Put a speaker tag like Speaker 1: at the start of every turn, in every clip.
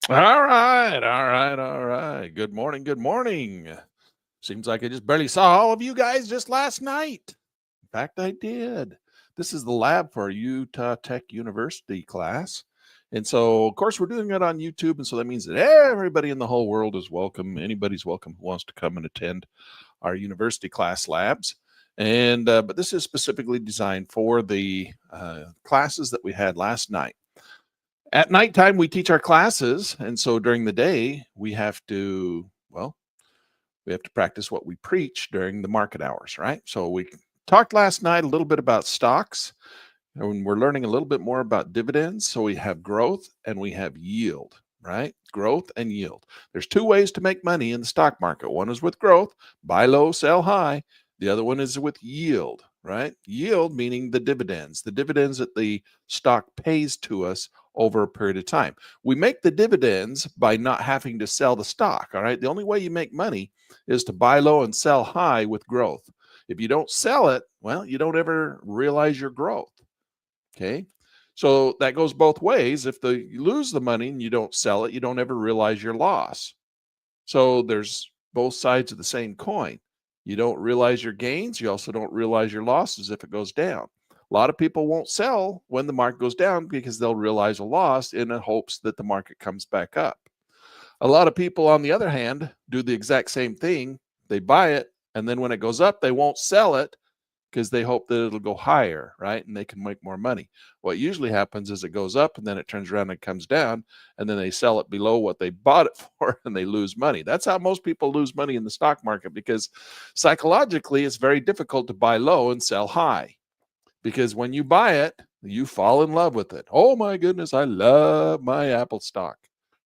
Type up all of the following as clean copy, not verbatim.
Speaker 1: All right, all right, all right. Good morning, good morning. Seems like I just barely saw all of you guys just last night. In fact, I did. This is the lab for our Utah Tech University class. And so, of course, we're doing it on YouTube. And so that means that everybody in the whole world is welcome. Anybody's welcome who wants to come and attend our university class labs. And but this is specifically designed for the classes that we had last night. At nighttime, we teach our classes. And so during the day, we have to, well, we have to practice what we preach during the market hours, right? So we talked last night a little bit about stocks, and we're learning a little bit more about dividends. So we have growth and we have yield, right? Growth and yield. There's two ways to make money in the stock market. One is with growth, buy low, sell high. The other one is with yield, right? Yield meaning the dividends that the stock pays to us over a period of time. We make the dividends by not having to sell the stock, all right? The only way you make money is to buy low and sell high with growth. If you don't sell it, well, you don't ever realize your growth. Okay. So that goes both ways. If you lose the money and you don't sell it, you don't ever realize your loss. So there's both sides of the same coin. You don't realize your gains. You also don't realize your losses if it goes down. A lot of people won't sell when the market goes down because they'll realize a loss in the hopes that the market comes back up. A lot of people, on the other hand, do the exact same thing. They buy it, and then when it goes up, they won't sell it because they hope that it'll go higher, right? And they can make more money. What usually happens is it goes up and then it turns around and comes down, and then they sell it below what they bought it for and they lose money. That's how most people lose money in the stock market, because psychologically it's very difficult to buy low and sell high. Because when you buy it, you fall in love with it. Oh my goodness, I love my Apple stock,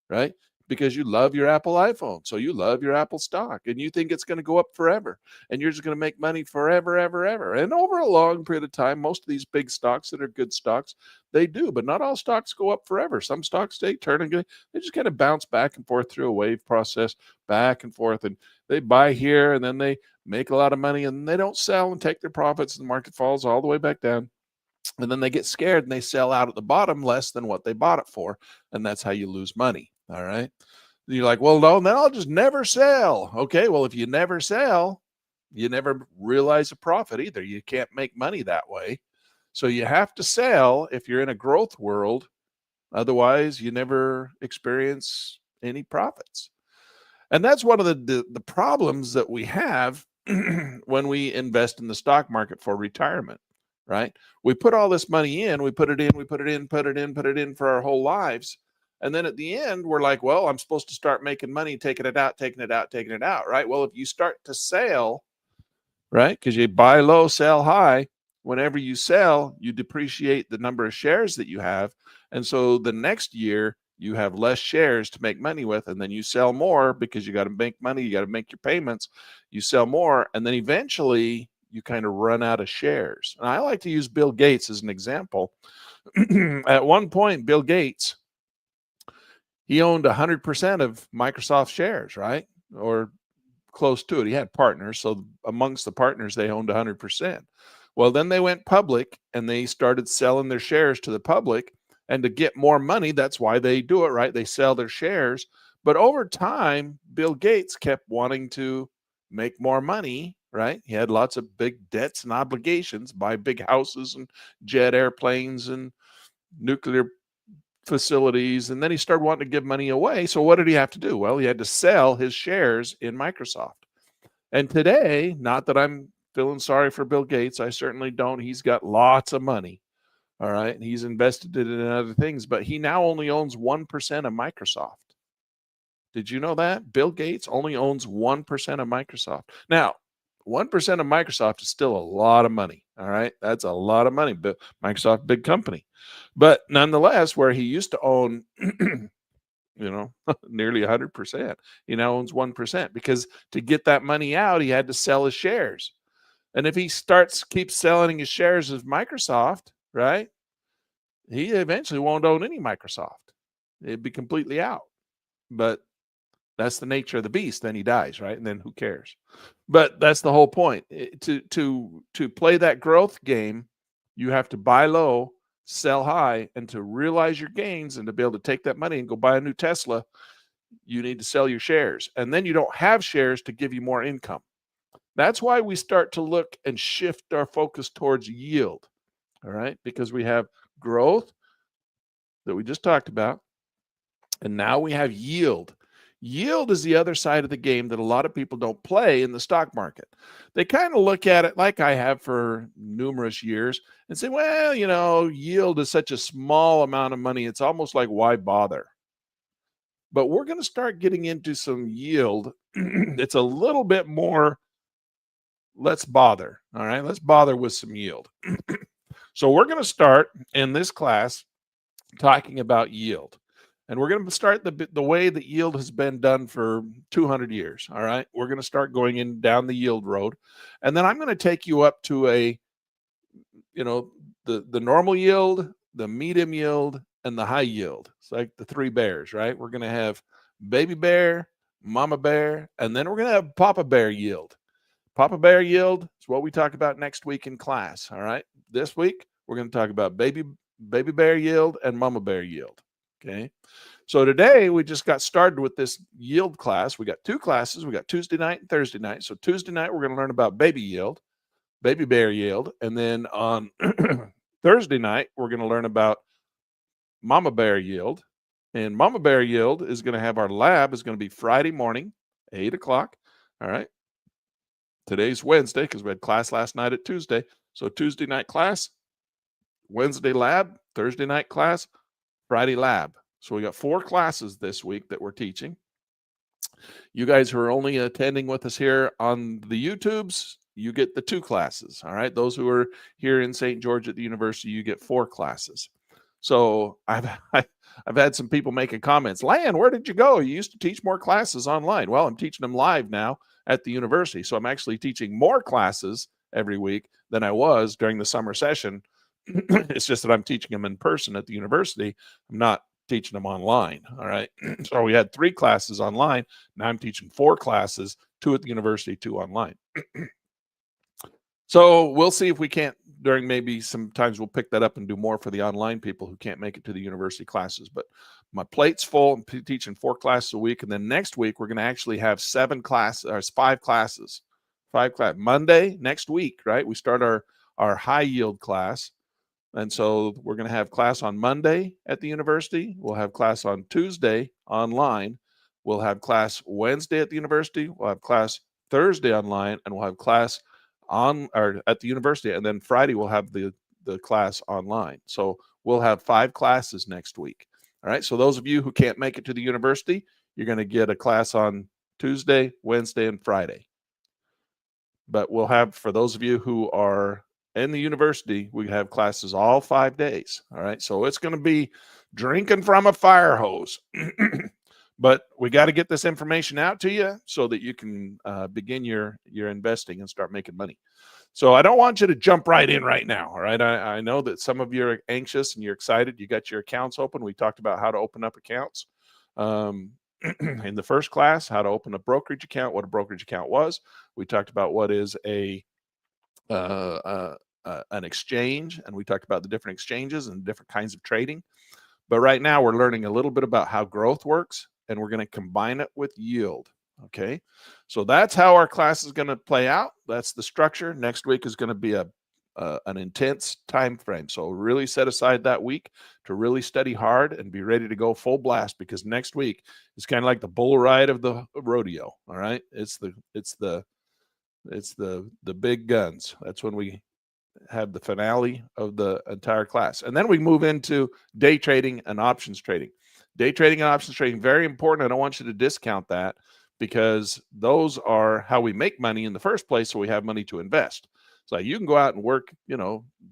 Speaker 1: right? Because you love your Apple iPhone. So you love your Apple stock and you think it's going to go up forever and you're just going to make money forever, ever, ever. And over a long period of time, most of these big stocks that are good stocks, they do, but not all stocks go up forever. Some stocks they turn and they just kind of bounce back and forth through a wave process, back and forth. And they buy here and then they make a lot of money and they don't sell and take their profits and the market falls all the way back down. And then they get scared and they sell out at the bottom less than what they bought it for. And that's how you lose money. All right. You're like, well, no, then I'll just never sell. Okay. Well, if you never sell, you never realize a profit either. You can't make money that way. So you have to sell if you're in a growth world. Otherwise, you never experience any profits. And that's one of the problems that we have when we invest in the stock market for retirement, right? We put all this money in, we put it in for our whole lives. And then at the end, we're like, well, I'm supposed to start making money, taking it out, right? Well, if you start to sell, right, because you buy low, sell high, whenever you sell, you depreciate the number of shares that you have. And so the next year, you have less shares to make money with, and then you sell more because you got to make money, you got to make your payments, you sell more, and then eventually you kind of run out of shares. And I like to use Bill Gates as an example. At one point, Bill Gates, he owned 100% of Microsoft shares, right? Or close to it. He had partners. So amongst the partners, they owned 100%. Well, then they went public and they started selling their shares to the public. And to get more money, that's why they do it, right? They sell their shares. But over time, Bill Gates kept wanting to make more money, right? He had lots of big debts and obligations, buy big houses and jet airplanes and nuclear facilities. And then he started wanting to give money away. So what did he have to do? Well, he had to sell his shares in Microsoft. And today, not that I'm feeling sorry for Bill Gates, I certainly don't. He's got lots of money. All right. And he's invested it in other things, but he now only owns 1% of Microsoft. Did you know that? Bill Gates only owns 1% of Microsoft. Now, 1% of Microsoft is still a lot of money. All right. That's a lot of money. But Microsoft, big company. But nonetheless, where he used to own, nearly 100%, he now owns 1% because to get that money out, he had to sell his shares. And if he keeps selling his shares of Microsoft, right, he eventually won't own any Microsoft. It'd be completely out. But that's the nature of the beast. Then he dies, right? And then who cares? But that's the whole point. To play that growth game, you have to buy low sell high, and to realize your gains and to be able to take that money and go buy a new Tesla, you need to sell your shares. And then you don't have shares to give you more income. That's why we start to look and shift our focus towards yield. All right, because we have growth that we just talked about, and now we have yield. Yield is the other side of the game that a lot of people don't play in the stock market. They kind of look at it like I have for numerous years and say, well, you know, yield is such a small amount of money. It's almost like, why bother? But we're going to start getting into some yield. It's a little bit more, let's bother. All right, let's bother with some yield. So we're going to start in this class talking about yield. And we're going to start the way that yield has been done for 200 years. All right. We're going to start going down the yield road. And then I'm going to take you up to a, you know, the normal yield, the medium yield, and the high yield. It's like the three bears, right? We're going to have baby bear, mama bear, and then we're going to have papa bear yield. Papa bear yield is what we talk about next week in class. All right. This week, we're going to talk about baby bear yield and mama bear yield. Okay. So today we just got started with this yield class. We got two classes. We got Tuesday night and Thursday night. So Tuesday night, we're going to learn about baby yield, baby bear yield. And then on Thursday night, we're going to learn about mama bear yield. And mama bear yield is going to have our lab is going to be Friday morning, 8 o'clock. All right. Today's Wednesday because we had class last night at Tuesday. So Tuesday night class, Wednesday lab, Thursday night class, Friday lab. So we got 4 classes this week that we're teaching. You guys who are only attending with us here on the YouTubes, you get the 2 classes. All right. Those who are here in St. George at the university, you get 4 classes. So I've had some people making comments. Lan, where did you go? You used to teach more classes online. Well, I'm teaching them live now at the university. So I'm actually teaching more classes every week than I was during the summer session. It's just that I'm teaching them in person at the university. I'm not teaching them online. All right. So we had 3 classes online. Now I'm teaching 4 classes, 2 at the university, 2 online. So we'll see if we can't, during maybe sometimes we'll pick that up and do more for the online people who can't make it to the university classes. But my plate's full. I'm teaching 4 classes a week. And then next week, we're going to actually have 5 classes. 5 class Monday next week, right? We start our high yield class. And so we're going to have class on Monday at the university. We'll have class on Tuesday online. We'll have class Wednesday at the university. We'll have class Thursday online, and we'll have class at the university. And then Friday we'll have the class online. So we'll have 5 classes next week. All right. So those of you who can't make it to the university, you're going to get a class on Tuesday, Wednesday, and Friday. But we'll have, for those of you who are in the university, we have classes all 5 days. All right. So it's going to be drinking from a fire hose. But we got to get this information out to you so that you can begin your investing and start making money. So I don't want you to jump right in right now. All right. I know that some of you are anxious and you're excited. You got your accounts open. We talked about how to open up accounts. In the first class, how to open a brokerage account, what a brokerage account was. We talked about what is an exchange, and we talked about the different exchanges and different kinds of trading. But right now we're learning a little bit about how growth works, and we're going to combine it with yield. Okay, so that's how our class is going to play out. That's the structure. Next week is going to be an intense time frame. So really set aside that week to really study hard and be ready to go full blast, because next week is kind of like the bull ride of the rodeo. All right, it's the big guns. That's when we have the finale of the entire class. And then we move into day trading and options trading. Day trading and options trading, very important. I don't want you to discount that, because those are how we make money in the first place, so we have money to invest. So you can go out and work,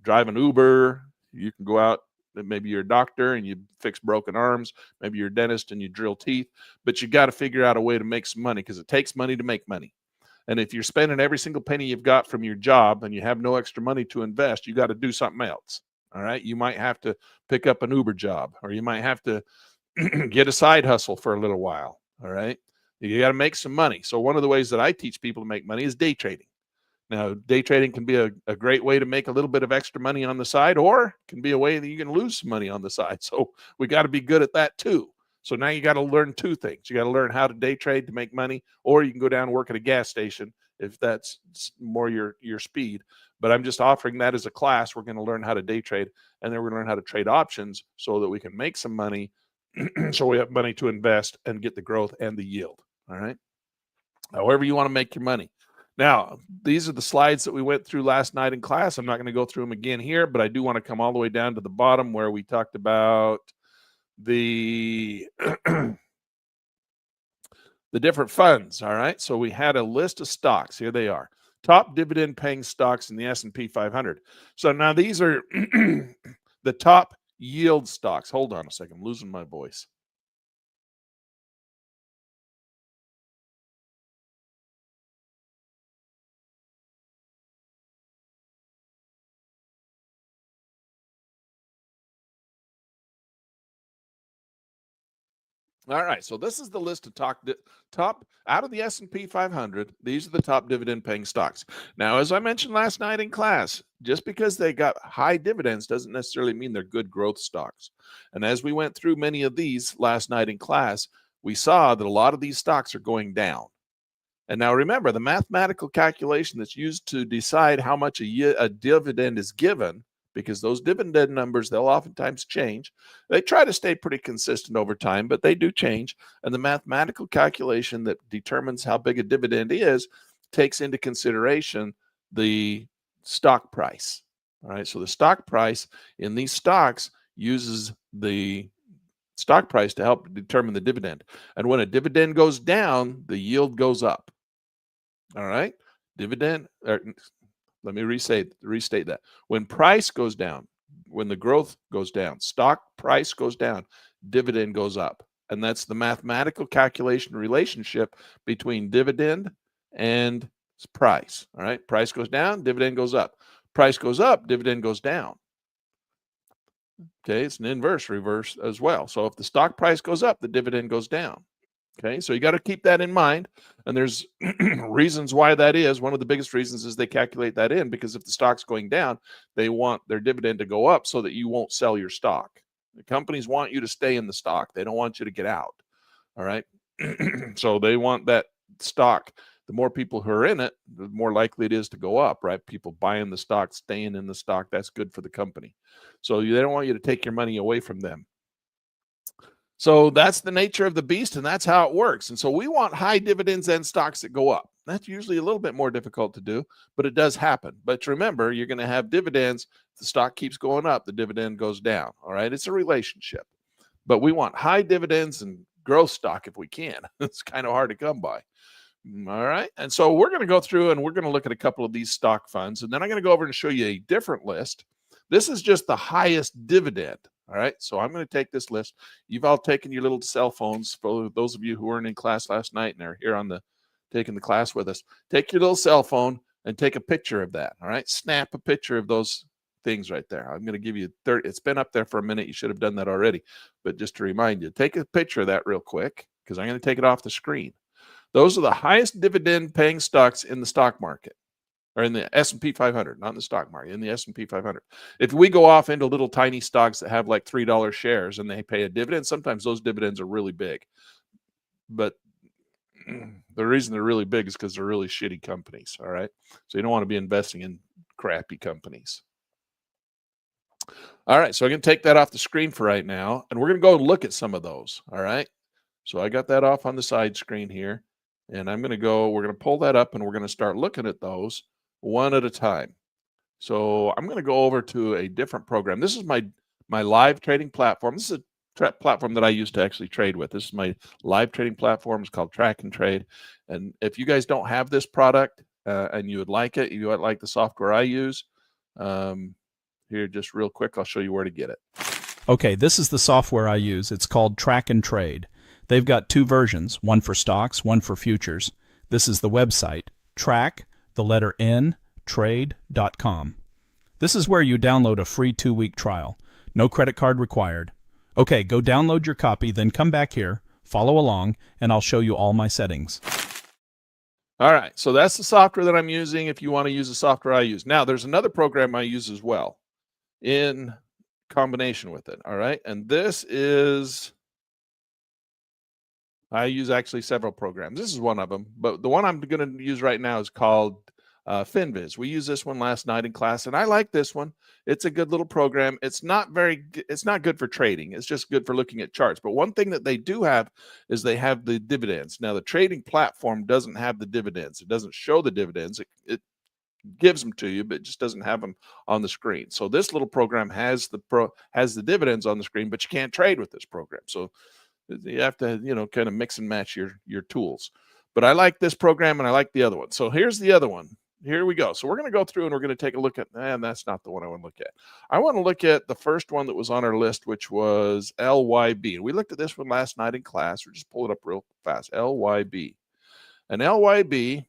Speaker 1: drive an Uber. You can go out, maybe you're a doctor and you fix broken arms. Maybe you're a dentist and you drill teeth. But you got to figure out a way to make some money, because it takes money to make money. And if you're spending every single penny you've got from your job and you have no extra money to invest, you got to do something else. All right. You might have to pick up an Uber job, or you might have to get a side hustle for a little while. All right. You got to make some money. So one of the ways that I teach people to make money is day trading. Now, day trading can be a great way to make a little bit of extra money on the side, or can be a way that you can lose some money on the side. So we got to be good at that too. So now you got to learn two things. You got to learn how to day trade to make money, or you can go down and work at a gas station if that's more your speed. But I'm just offering that as a class. We're going to learn how to day trade, and then we're going to learn how to trade options so that we can make some money, so we have money to invest and get the growth and the yield. All right. However you want to make your money. Now, these are the slides that we went through last night in class. I'm not going to go through them again here, but I do want to come all the way down to the bottom where we talked about the the different funds. All right. So we had a list of stocks. Here they are. Top dividend paying stocks in the S&P 500. So now these are the top yield stocks. Hold on a second. I'm losing my voice. All right, so this is the list of top out of the S&P 500. These are the top dividend paying stocks. Now, as I mentioned last night in class, just because they got high dividends doesn't necessarily mean they're good growth stocks. And as we went through many of these last night in class, we saw that a lot of these stocks are going down. And now remember, the mathematical calculation that's used to decide how much a dividend is given, because those dividend numbers, they'll oftentimes change. They try to stay pretty consistent over time, but they do change. And the mathematical calculation that determines how big a dividend is takes into consideration the stock price. All right, so the stock price in these stocks uses the stock price to help determine the dividend. And when a dividend goes down, the yield goes up. All right, let me restate that. When price goes down, when the growth goes down, stock price goes down, dividend goes up. And that's the mathematical calculation relationship between dividend and price. All right, price goes down, dividend goes up. Price goes up, dividend goes down. Okay, it's an reverse as well. So if the stock price goes up, the dividend goes down. Okay, so you got to keep that in mind. And there's reasons why that is. One of the biggest reasons is they calculate that in, because if the stock's going down, they want their dividend to go up so that you won't sell your stock. The companies want you to stay in the stock. They don't want you to get out. All right. So they want that stock. The more people who are in it, the more likely it is to go up, right? People buying the stock, staying in the stock, that's good for the company. So they don't want you to take your money away from them. So that's the nature of the beast, and that's how it works. And so we want high dividends and stocks that go up. That's usually a little bit more difficult to do, but it does happen. But remember, you're going to have dividends. The stock keeps going up, the dividend goes down. All right, it's a relationship. But we want high dividends and growth stock if we can. It's kind of hard to come by. All right, and so we're going to go through and we're going to look at a couple of these stock funds, and then I'm going to go over and show you a different list. This is just the highest dividend. All right, so I'm going to take this list. You've all taken your little cell phones. For those of you who weren't in class last night and are here on taking the class with us, take your little cell phone and take a picture of that. All right, snap a picture of those things right there. I'm going to give you 30. It's been up there for a minute. You should have done that already, but just to remind you, take a picture of that real quick because I'm going to take it off the screen. Those are the highest dividend paying stocks in the stock market. Or in the S&P 500, not in the stock market, in the S&P 500. If we go off into little tiny stocks that have like $3 shares and they pay a dividend, sometimes those dividends are really big. But the reason they're really big is because they're really shitty companies, all right? So you don't want to be investing in crappy companies. All right, so I'm going to take that off the screen for right now, and we're going to go look at some of those, all right? So I got that off on the side screen here, and we're going to pull that up, and we're going to start looking at those one at a time. So I'm going to go over to a different program. This is my live trading platform. This is a platform that I use to actually trade with. This is my live trading platform. It's called Track and Trade. And if you guys don't have this product and you would like it, you would like the software I use, here, just real quick, I'll show you where to get it.
Speaker 2: Okay, this is the software I use. It's called Track and Trade. They've got two versions, one for stocks, one for futures. This is the website, track, the letter N, trade.com. This is where you download a free 2-week trial. No credit card required. Okay, go download your copy, then come back here, follow along, and I'll show you all my settings.
Speaker 1: All right, so that's the software that I'm using if you want to use the software I use. Now, there's another program I use as well in combination with it, all right? And this is, I use actually several programs. This is one of them, but the one I'm going to use right now is called Finviz. We used this one last night in class, and I like this one. It's a good little program. It's not it's not good for trading. It's just good for looking at charts. But one thing that they do have is they have the dividends. Now, the trading platform doesn't have the dividends. It doesn't show the dividends. It gives them to you, but it just doesn't have them on the screen. So this little program has the dividends on the screen, but you can't trade with this program. So you have to, kind of mix and match your tools. But I like this program and I like the other one. So here's the other one. Here we go. So we're going to go through and we're going to take a look at, and that's not the one I want to look at. I want to look at the first one that was on our list, which was LYB. And we looked at this one last night in class. We'll just pull it up real fast. LYB. And LYB,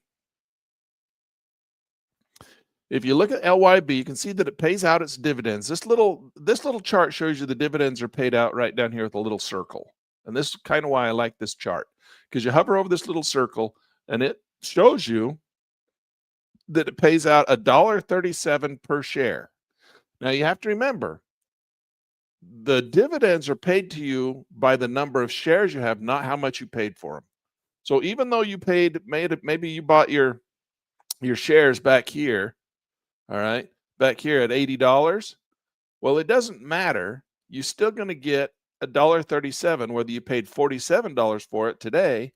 Speaker 1: if you look at LYB, you can see that it pays out its dividends. This little chart shows you the dividends are paid out right down here with a little circle. And this is kind of why I like this chart, because you hover over this little circle and it shows you that it pays out $1.37 per share. Now you have to remember, the dividends are paid to you by the number of shares you have, not how much you paid for them. So even though you maybe you bought your shares back here, all right, back here at $80, well, it doesn't matter. You're still going to get $1.37, whether you paid $47 for it today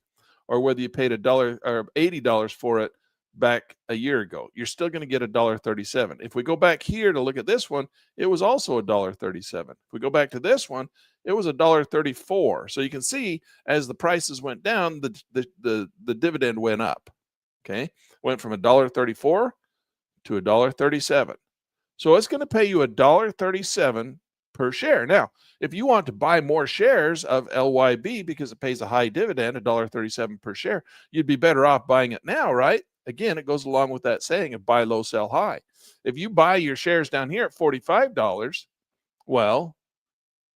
Speaker 1: or whether you paid $80 for it back a year ago. You're still going to get $1.37. If we go back here to look at this one, it was also $1.37. If we go back to this one, it was $1.34. So you can see as the prices went down, the dividend went up. Okay, went from $1.34 to $1.37. So it's going to pay you $1.37 per share. Now, if you want to buy more shares of LYB because it pays a high dividend, $1.37 per share, you'd be better off buying it now, right? Again, it goes along with that saying of buy low, sell high. If you buy your shares down here at $45, well,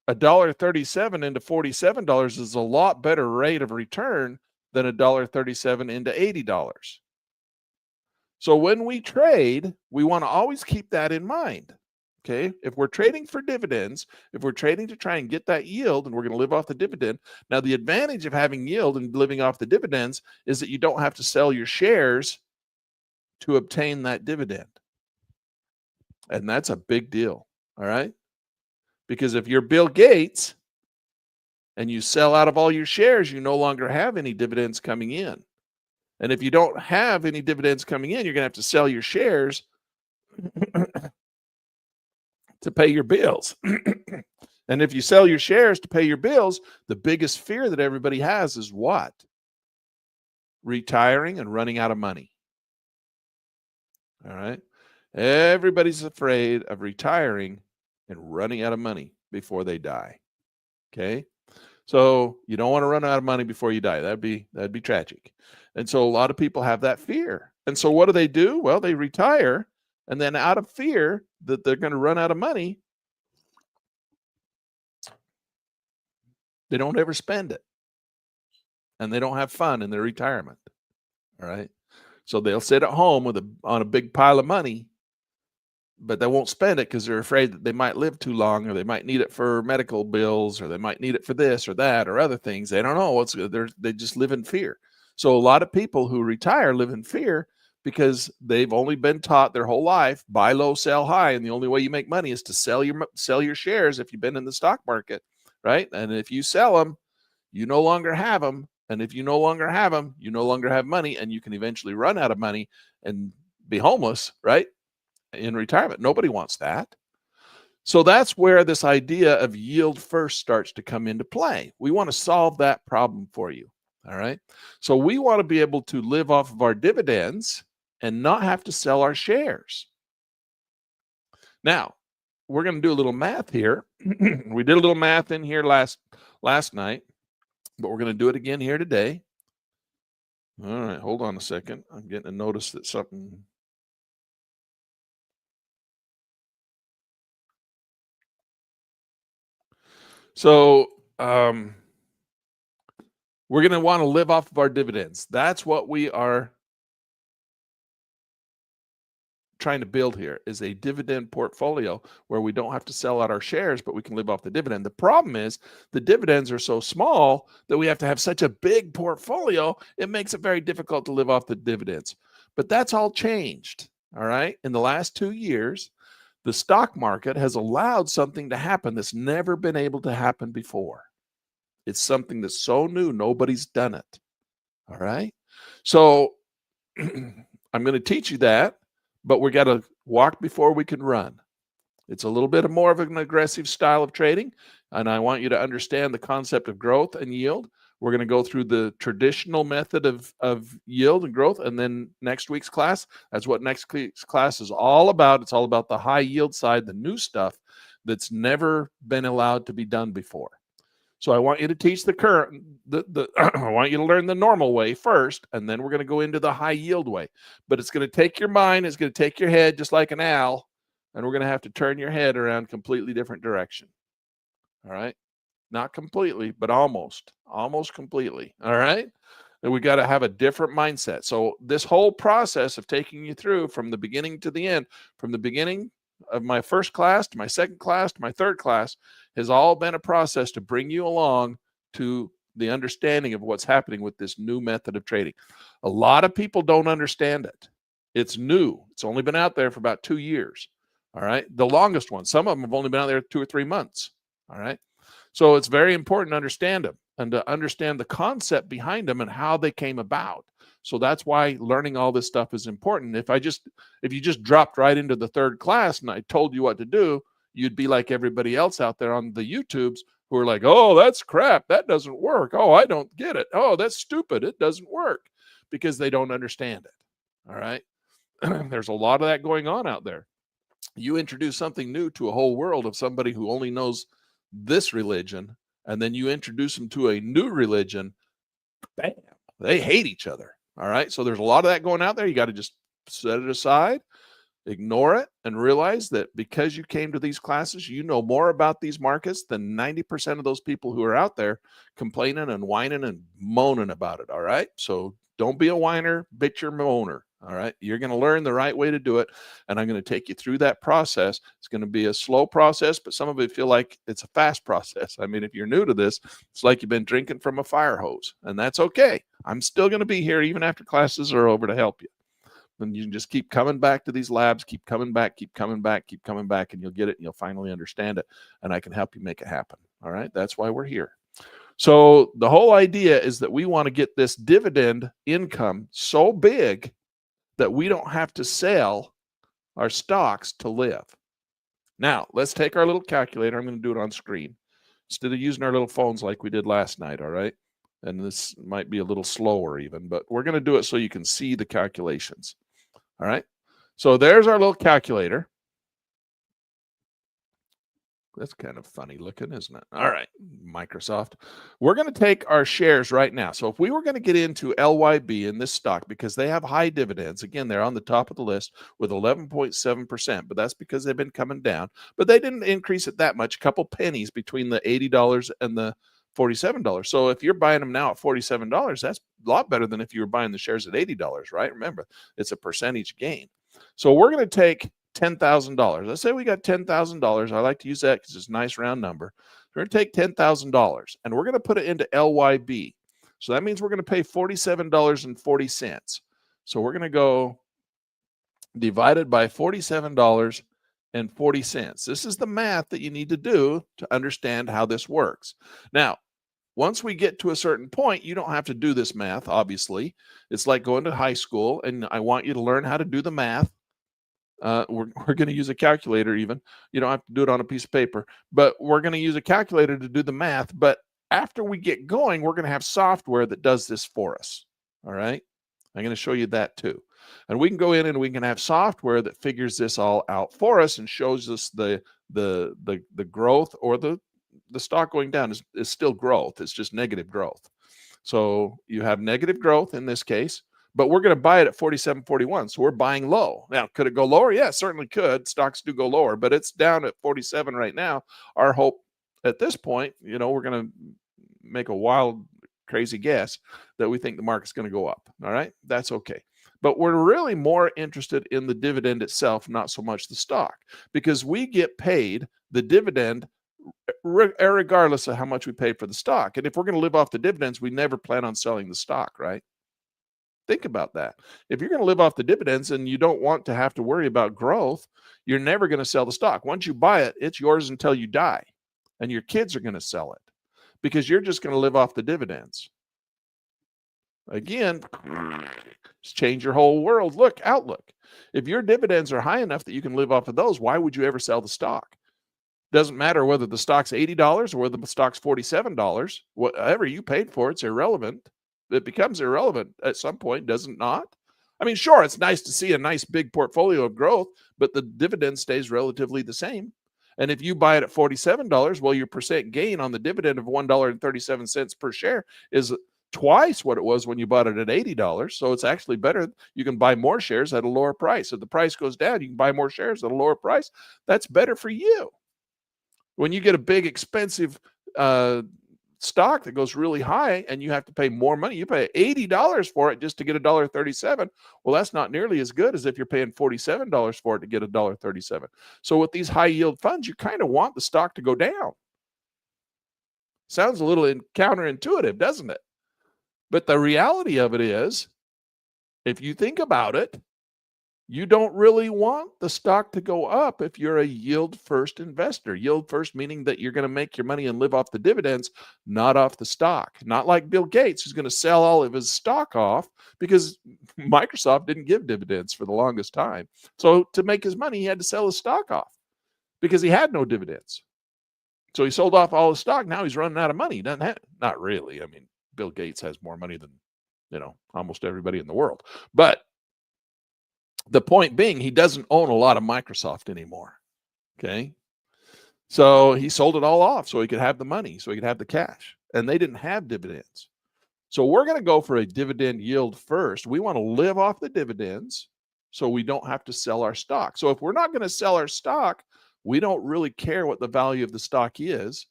Speaker 1: $1.37 into $47 is a lot better rate of return than $1.37 into $80. So when we trade, we want to always keep that in mind. Okay, if we're trading for dividends, if we're trading to try and get that yield and we're going to live off the dividend. Now, the advantage of having yield and living off the dividends is that you don't have to sell your shares to obtain that dividend. And that's a big deal. All right. Because if you're Bill Gates and you sell out of all your shares, you no longer have any dividends coming in. And if you don't have any dividends coming in, you're going to have to sell your shares to pay your bills. And if you sell your shares to pay your bills, the biggest fear that everybody has is what? Retiring and running out of money. All right. Everybody's afraid of retiring and running out of money before they die. Okay. So you don't want to run out of money before you die. That'd be tragic. And so a lot of people have that fear. And so what do? Well, they retire. And then out of fear that they're going to run out of money, they don't ever spend it. And they don't have fun in their retirement. All right. So they'll sit at home on a big pile of money, but they won't spend it because they're afraid that they might live too long, or they might need it for medical bills, or they might need it for this or that or other things. They don't know they just live in fear. So a lot of people who retire live in fear because they've only been taught their whole life, buy low, sell high. And the only way you make money is to sell your shares if you've been in the stock market, right? And if you sell them, you no longer have them. And if you no longer have them, you no longer have money, and you can eventually run out of money and be homeless, right? In retirement. Nobody wants that. So that's where this idea of yield first starts to come into play. We want to solve that problem for you. All right. So we want to be able to live off of our dividends and not have to sell our shares. Now, we're going to do a little math here. We did a little math in here last night, but we're going to do it again here today. All right, hold on a second. I'm getting a notice that something. So we're going to want to live off of our dividends. That's what we are trying to build here is a dividend portfolio where we don't have to sell out our shares, but we can live off the dividend. The problem is the dividends are so small that we have to have such a big portfolio. It makes it very difficult to live off the dividends. But that's all changed. All right. In the last 2 years, the stock market has allowed something to happen that's never been able to happen before. It's something that's so new, nobody's done it. All right. So I'm going to teach you that, but we got to walk before we can run. It's a little bit more of an aggressive style of trading, and I want you to understand the concept of growth and yield. We're going to go through the traditional method of yield and growth, and then next week's class, that's what next week's class is all about. It's all about the high yield side, the new stuff that's never been allowed to be done before. So I want you to teach the current, I want you to learn the normal way first, and then we're going to go into the high yield way. But it's going to take your mind, it's going to take your head just like an owl, and we're going to have to turn your head around completely different direction. All right? Not completely, but almost completely. All right? And we got to have a different mindset. So this whole process of taking you through from the beginning to the end, from the beginning of my first class to my second class to my third class, has all been a process to bring you along to the understanding of what's happening with this new method of trading. A lot of people don't understand it. It's new. It's only been out there for about 2 years. All right. The longest one. Some of them have only been out there 2 or 3 months. All right. So it's very important to understand them and to understand the concept behind them and how they came about. So that's why learning all this stuff is important. If you just dropped right into the third class and I told you what to do, you'd be like everybody else out there on the YouTubes who are like, oh, that's crap. That doesn't work. Oh, I don't get it. Oh, that's stupid. It doesn't work, because they don't understand it. All right. There's a lot of that going on out there. You introduce something new to a whole world of somebody who only knows this religion, and then you introduce them to a new religion, bam, they hate each other. All right. So there's a lot of that going out there. You got to just set it aside, ignore it, and realize that because you came to these classes, you know more about these markets than 90% of those people who are out there complaining and whining and moaning about it. All right. So don't be a whiner, bitch your moaner. All right. You're going to learn the right way to do it. And I'm going to take you through that process. It's going to be a slow process, but some of it feel like it's a fast process. I mean, if you're new to this, it's like you've been drinking from a fire hose, and that's okay. I'm still going to be here even after classes are over to help you. And you can just keep coming back to these labs, keep coming back, keep coming back, keep coming back, and you'll get it and you'll finally understand it. And I can help you make it happen. All right. That's why we're here. So the whole idea is that we want to get this dividend income so big that we don't have to sell our stocks to live. Now, let's take our little calculator. I'm going to do it on screen instead of using our little phones like we did last night. All right. And this might be a little slower even, but we're going to do it so you can see the calculations. All right. So there's our little calculator. That's kind of funny looking, isn't it? All right, Microsoft. We're going to take our shares right now. So if we were going to get into LYB in this stock, because they have high dividends, again, they're on the top of the list with 11.7%, but that's because they've been coming down. But they didn't increase it that much, a couple pennies between the $80 and the $47. So if you're buying them now at $47, that's a lot better than if you were buying the shares at $80, right? Remember, it's a percentage gain. So we're going to take $10,000. Let's say we got $10,000. I like to use that because it's a nice round number. We're going to take $10,000 and we're going to put it into LYB. So that means we're going to pay $47.40. So we're going to go divided by $47.40. This is the math that you need to do to understand how this works. Now, once we get to a certain point, you don't have to do this math, obviously. It's like going to high school, and I want you to learn how to do the math. We're going to use a calculator even. You don't have to do it on a piece of paper, but we're going to use a calculator to do the math. But after we get going, we're going to have software that does this for us. All right. I'm going to show you that too. And we can go in and we can have software that figures this all out for us and shows us the growth, or the stock going down is still growth. It's just negative growth. So you have negative growth in this case, but we're going to buy it at 47.41. So we're buying low. Now, could it go lower? Yeah, it certainly could. Stocks do go lower, but it's down at 47 right now. Our hope at this point, we're going to make a wild, crazy guess that we think the market's going to go up. All right. That's okay. But we're really more interested in the dividend itself, not so much the stock, because we get paid the dividend regardless of how much we paid for the stock. And if we're going to live off the dividends, we never plan on selling the stock, right? Think about that. If you're going to live off the dividends and you don't want to have to worry about growth, you're never going to sell the stock. Once you buy it, it's yours until you die. And your kids are going to sell it because you're just going to live off the dividends. Again, change your whole world outlook. If your dividends are high enough that you can live off of those, why would you ever sell the stock? Doesn't matter whether the stock's $80 or whether the stock's $47. Whatever you paid for, it's irrelevant. It becomes irrelevant at some point, does it not? I mean, sure, it's nice to see a nice big portfolio of growth, but the dividend stays relatively the same. And if you buy it at $47, well, your percent gain on the dividend of $1.37 per share is twice what it was when you bought it at $80. So it's actually better. You can buy more shares at a lower price. If the price goes down, you can buy more shares at a lower price. That's better for you. When you get a big, expensive stock that goes really high and you have to pay more money, you pay $80 for it just to get $1.37. Well, that's not nearly as good as if you're paying $47 for it to get $1.37. So with these high yield funds, you kind of want the stock to go down. Sounds a little counterintuitive, doesn't it? But the reality of it is, if you think about it, you don't really want the stock to go up if you're a yield first investor. Yield first meaning that you're going to make your money and live off the dividends, not off the stock. Not like Bill Gates, who's going to sell all of his stock off because Microsoft didn't give dividends for the longest time. So to make his money, he had to sell his stock off because he had no dividends. So he sold off all his stock. Now he's running out of money. He doesn't have, not really. I mean, Bill Gates has more money than, almost everybody in the world. But the point being, he doesn't own a lot of Microsoft anymore. Okay. So he sold it all off so he could have the money, so he could have the cash. And they didn't have dividends. So we're going to go for a dividend yield first. We want to live off the dividends so we don't have to sell our stock. So if we're not going to sell our stock, we don't really care what the value of the stock is.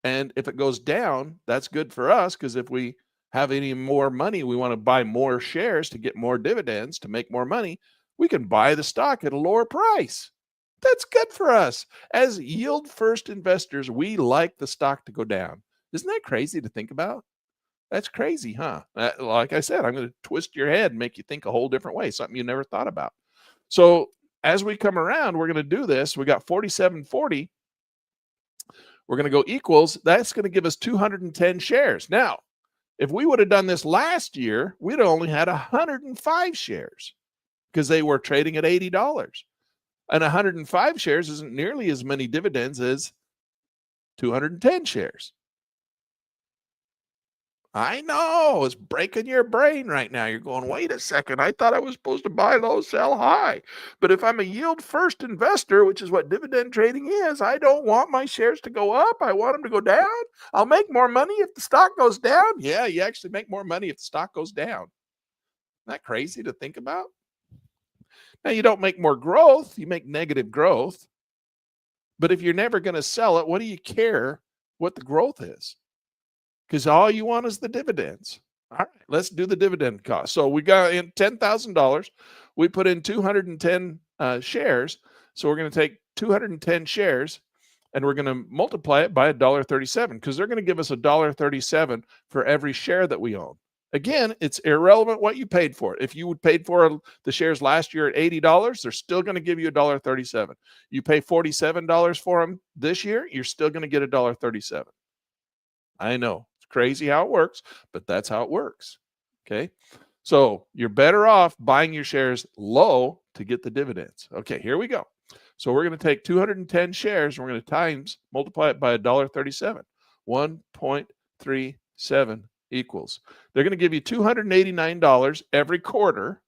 Speaker 1: And if it goes down, that's good for us, because if we have any more money, we want to buy more shares to get more dividends, to make more money, we can buy the stock at a lower price. That's good for us. As yield first investors, we like the stock to go down. Isn't that crazy to think about? That's crazy, huh? Like I said, I'm going to twist your head and make you think a whole different way, something you never thought about. So as we come around, we're going to do this. We got 47.40. We're going to go equals. That's going to give us 210 shares. Now, if we would have done this last year, we'd have only had 105 shares because they were trading at $80. And 105 shares isn't nearly as many dividends as 210 shares. I know, it's breaking your brain right now. You're going, wait a second, I thought I was supposed to buy low, sell high. But if I'm a yield first investor, which is what dividend trading is, I don't want my shares to go up. I want them to go down. I'll make more money if the stock goes down. Yeah, you actually make more money if the stock goes down. Isn't that crazy to think about? Now, you don't make more growth, you make negative growth. But if you're never going to sell it, what do you care what the growth is? Because all you want is the dividends. All right, let's do the dividend cost. So we got in $10,000. We put in 210 shares. So we're going to take 210 shares and we're going to multiply it by $1.37, because they're going to give us $1.37 for every share that we own. Again, it's irrelevant what you paid for it. If you paid for the shares last year at $80, they're still going to give you $1.37. You pay $47 for them this year, you're still going to get $1.37. I know. Crazy how it works, but that's how it works. Okay. So you're better off buying your shares low to get the dividends. Okay, here we go. So we're going to take 210 shares and we're going to multiply it by $1.37. 1.37 equals. They're going to give you $289 every quarter.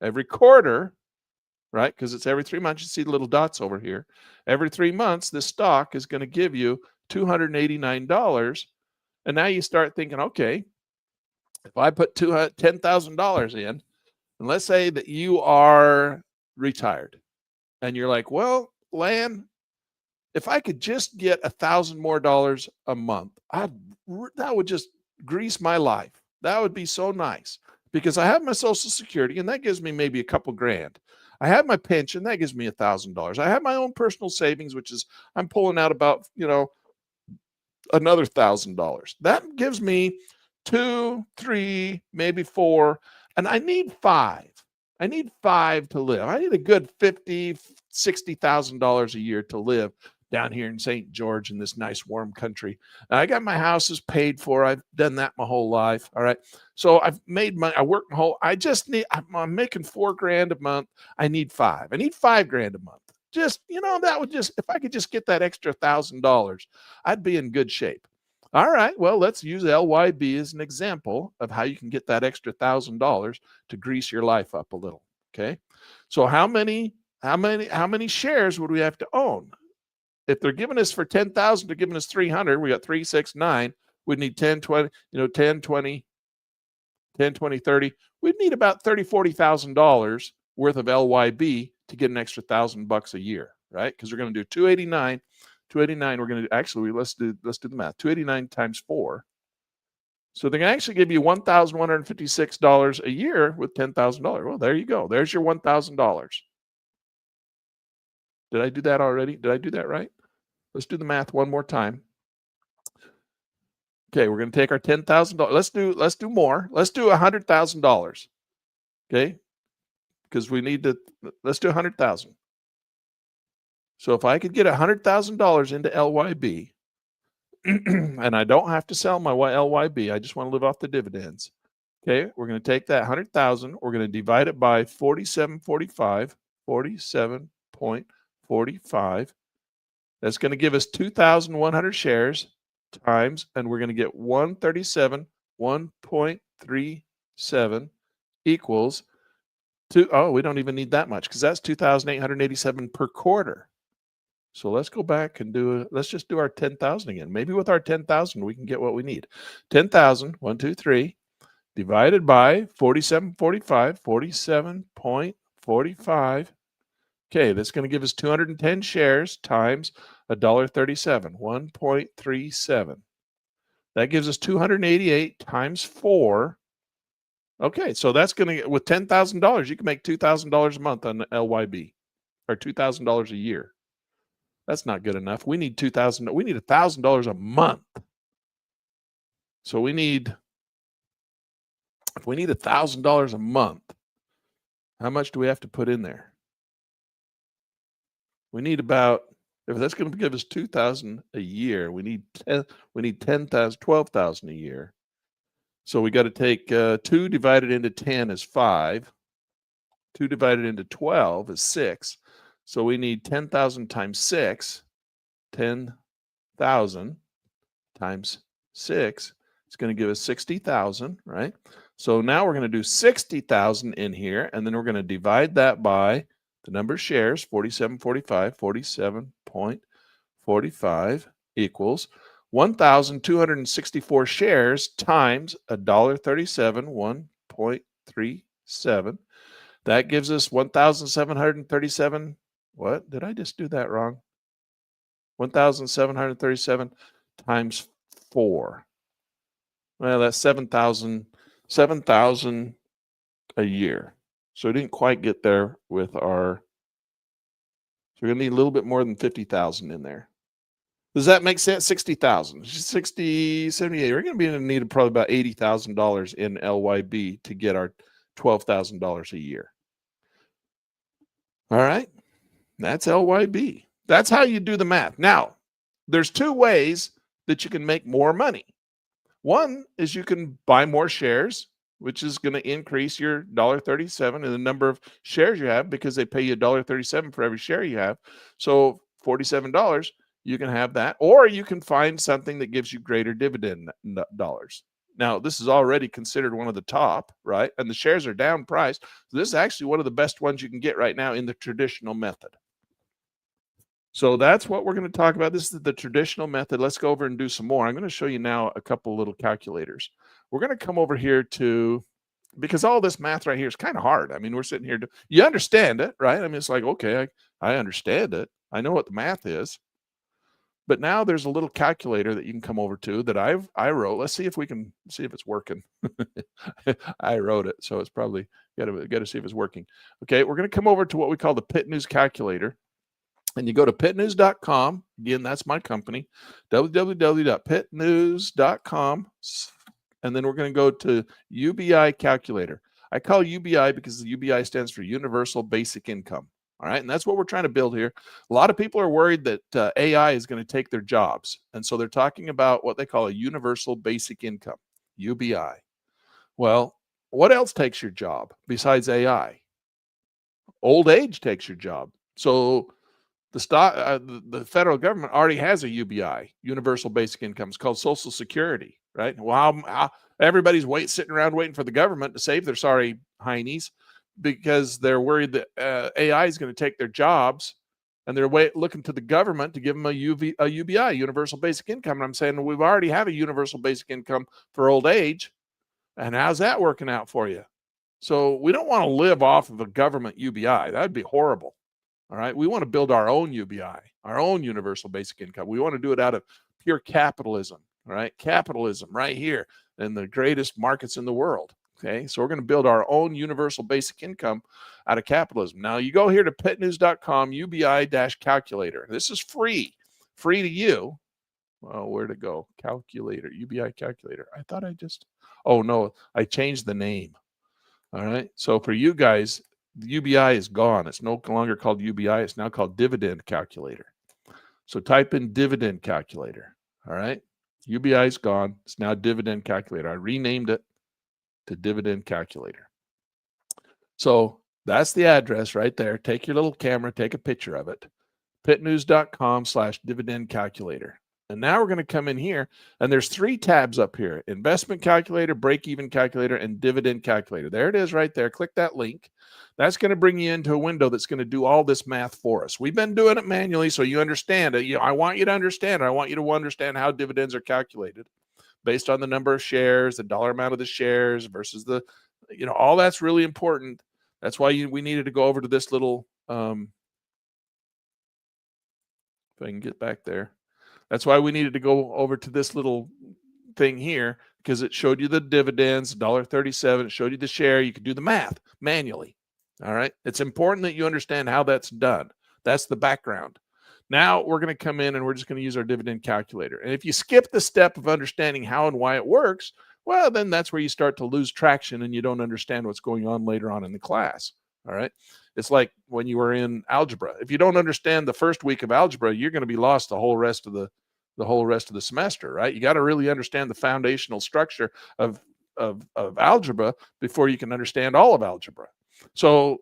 Speaker 1: Every quarter, right? Because it's every 3 months. You see the little dots over here. Every 3 months, this stock is going to give you $289. And now you start thinking, okay, if I put $10,000 in, and let's say that you are retired, and you're like, well, Lan, if I could just get $1,000 more a month, that would just grease my life. That would be so nice, because I have my Social Security, and that gives me maybe a couple grand. I have my pension, that gives me $1,000. I have my own personal savings, which is I'm pulling out about, another $1,000. That gives me 2, 3, maybe 4, and I need 5. I need 5 to live. I need a good $50,000, $60,000 a year to live down here in St. George in this nice warm country. I got my houses paid for. I've done that my whole life. All right. So I've made I work my whole, I'm making $4,000 a month. I need 5. I need $5,000 a month. Just, that would just, if I could just get that extra $1,000, I'd be in good shape. All right. Well, let's use LYB as an example of how you can get that extra $1,000 to grease your life up a little. Okay. So how many shares would we have to own? If they're giving us for 10,000, they're giving us 300. We got 3, 6, 9. We'd need 10, 20, 10, 20, 10, 20, 30. We'd need about $30,000, $40,000 worth of LYB to get an extra $1,000 a year, right? Because we're going to do 289. 289. We're going to actually let's do the math. 289 times 4. So they're going to actually give you $1,156 a year with $10,000. Well, there you go. There's your $1,000. Did I do that already? Did I do that right? Let's do the math one more time. Okay, we're going to take our $10,000. Let's do more. Let's do $100,000. Okay, because we need to. Let's do 100,000. So if I could get $100,000 into LYB, and I don't have to sell my LYB, I just want to live off the dividends. Okay, we're going to take that 100,000. We're going to divide it by 47.45. 47.45. That's going to give us 2,100 shares times, and we're going to get 137, 1.37 equals we don't even need that much because that's 2,887 per quarter. So let's go back and let's just do our 10,000 again. Maybe with our 10,000, we can get what we need. 10,000, 1, 2, 3, divided by 47.45, 47.45. Okay, that's going to give us 210 shares times $1.37, 1.37. That gives us 288 times 4. Okay, so that's going to, with $10,000, you can make $2,000 a month on LYB, or $2,000 a year. That's not good enough. We need $2,000. We need $1,000 a month. So if we need $1,000 a month, how much do we have to put in there? We need about, if that's going to give us 2,000 a year, we need 10,000, 12,000 a year. So we got to take 2 divided into 10 is 5. 2 divided into 12 is 6. So we need 10,000 times 6. 10,000 times 6 is going to give us 60,000, right? So now we're going to do 60,000 in here, and then we're going to divide that by the number of shares, 47.45, 47.45 equals 1,264 shares times $1.37, 1.37. That gives us 1,737. What? Did I just do that wrong? 1,737 times 4. Well, that's 7,000 a year. So we didn't quite get there with our, so we're going to need a little bit more than 50,000 in there. Does that make sense? 60,000, 60, 78. We're going to be in need of probably about $80,000 in LYB to get our $12,000 a year. All right. That's LYB. That's how you do the math. Now, there's 2 ways that you can make more money. One is you can buy more shares, which is going to increase your $1.37 and the number of shares you have, because they pay you $1.37 for every share you have. So $47, you can have that, or you can find something that gives you greater dividend dollars. Now, this is already considered one of the top, right? And the shares are down priced. So this is actually one of the best ones you can get right now in the traditional method. So that's what we're going to talk about. This is the traditional method. Let's go over and do some more. I'm going to show you now a couple little calculators. We're going to come over here to, because all this math right here is kind of hard. I mean, we're sitting here, you understand it, right? I mean, it's like, okay, I understand it. I know what the math is. But now there's a little calculator that you can come over to that I wrote. Let's see if we can see if it's working. I wrote it, so it's probably got to see if it's working. Okay, we're going to come over to what we call the Pit News calculator. And you go to pitnews.com. Again, that's my company, www.pitnews.com. And then we're going to go to UBI calculator. I call UBI because the UBI stands for Universal Basic Income. All right. And that's what we're trying to build here. A lot of people are worried that AI is going to take their jobs. And so they're talking about what they call a Universal Basic Income, UBI. Well, what else takes your job besides AI? Old age takes your job. So the federal government already has a UBI, Universal Basic Income. It's called Social Security, right? Well, everybody's sitting around waiting for the government to save their sorry heinies because they're worried that AI is going to take their jobs, and they're looking to the government to give them a UBI, Universal Basic Income. And I'm saying we've already have a Universal Basic Income for old age, and how's that working out for you? So we don't want to live off of a government UBI. That'd be horrible. All right. We want to build our own UBI, our own Universal Basic Income. We want to do it out of pure capitalism. All right. Capitalism right here in the greatest markets in the world. Okay. So we're going to build our own Universal Basic Income out of capitalism. Now you go here to pitnews.com, UBI-calculator. This is free to you. Well, where'd it go? Calculator, UBI calculator. I thought oh no, I changed the name. All right. So for you guys, the UBI is gone. It's no longer called UBI. It's now called dividend calculator. So type in dividend calculator. All right. UBI is gone. It's now dividend calculator. I renamed it to dividend calculator. So that's the address right there. Take your little camera, take a picture of it. pitnews.com/dividend calculator. And now we're going to come in here, and there's 3 tabs up here: investment calculator, break-even calculator, and dividend calculator. There it is right there. Click that link. That's going to bring you into a window that's going to do all this math for us. We've been doing it manually, so you understand it. I want you to understand it. I want you to understand how dividends are calculated based on the number of shares, the dollar amount of the shares versus the, all that's really important. That's why we needed to go over to this little, if I can get back there. That's why we needed to go over to this little thing here, because it showed you the dividends, $1.37. It showed you the share. You could do the math manually. All right. It's important that you understand how that's done. That's the background. Now we're going to come in and we're just going to use our dividend calculator. And if you skip the step of understanding how and why it works, well, then that's where you start to lose traction and you don't understand what's going on later on in the class. All right. It's like when you were in algebra. If you don't understand the first week of algebra, you're going to be lost the whole rest of the semester, right? You got to really understand the foundational structure of algebra before you can understand all of algebra. So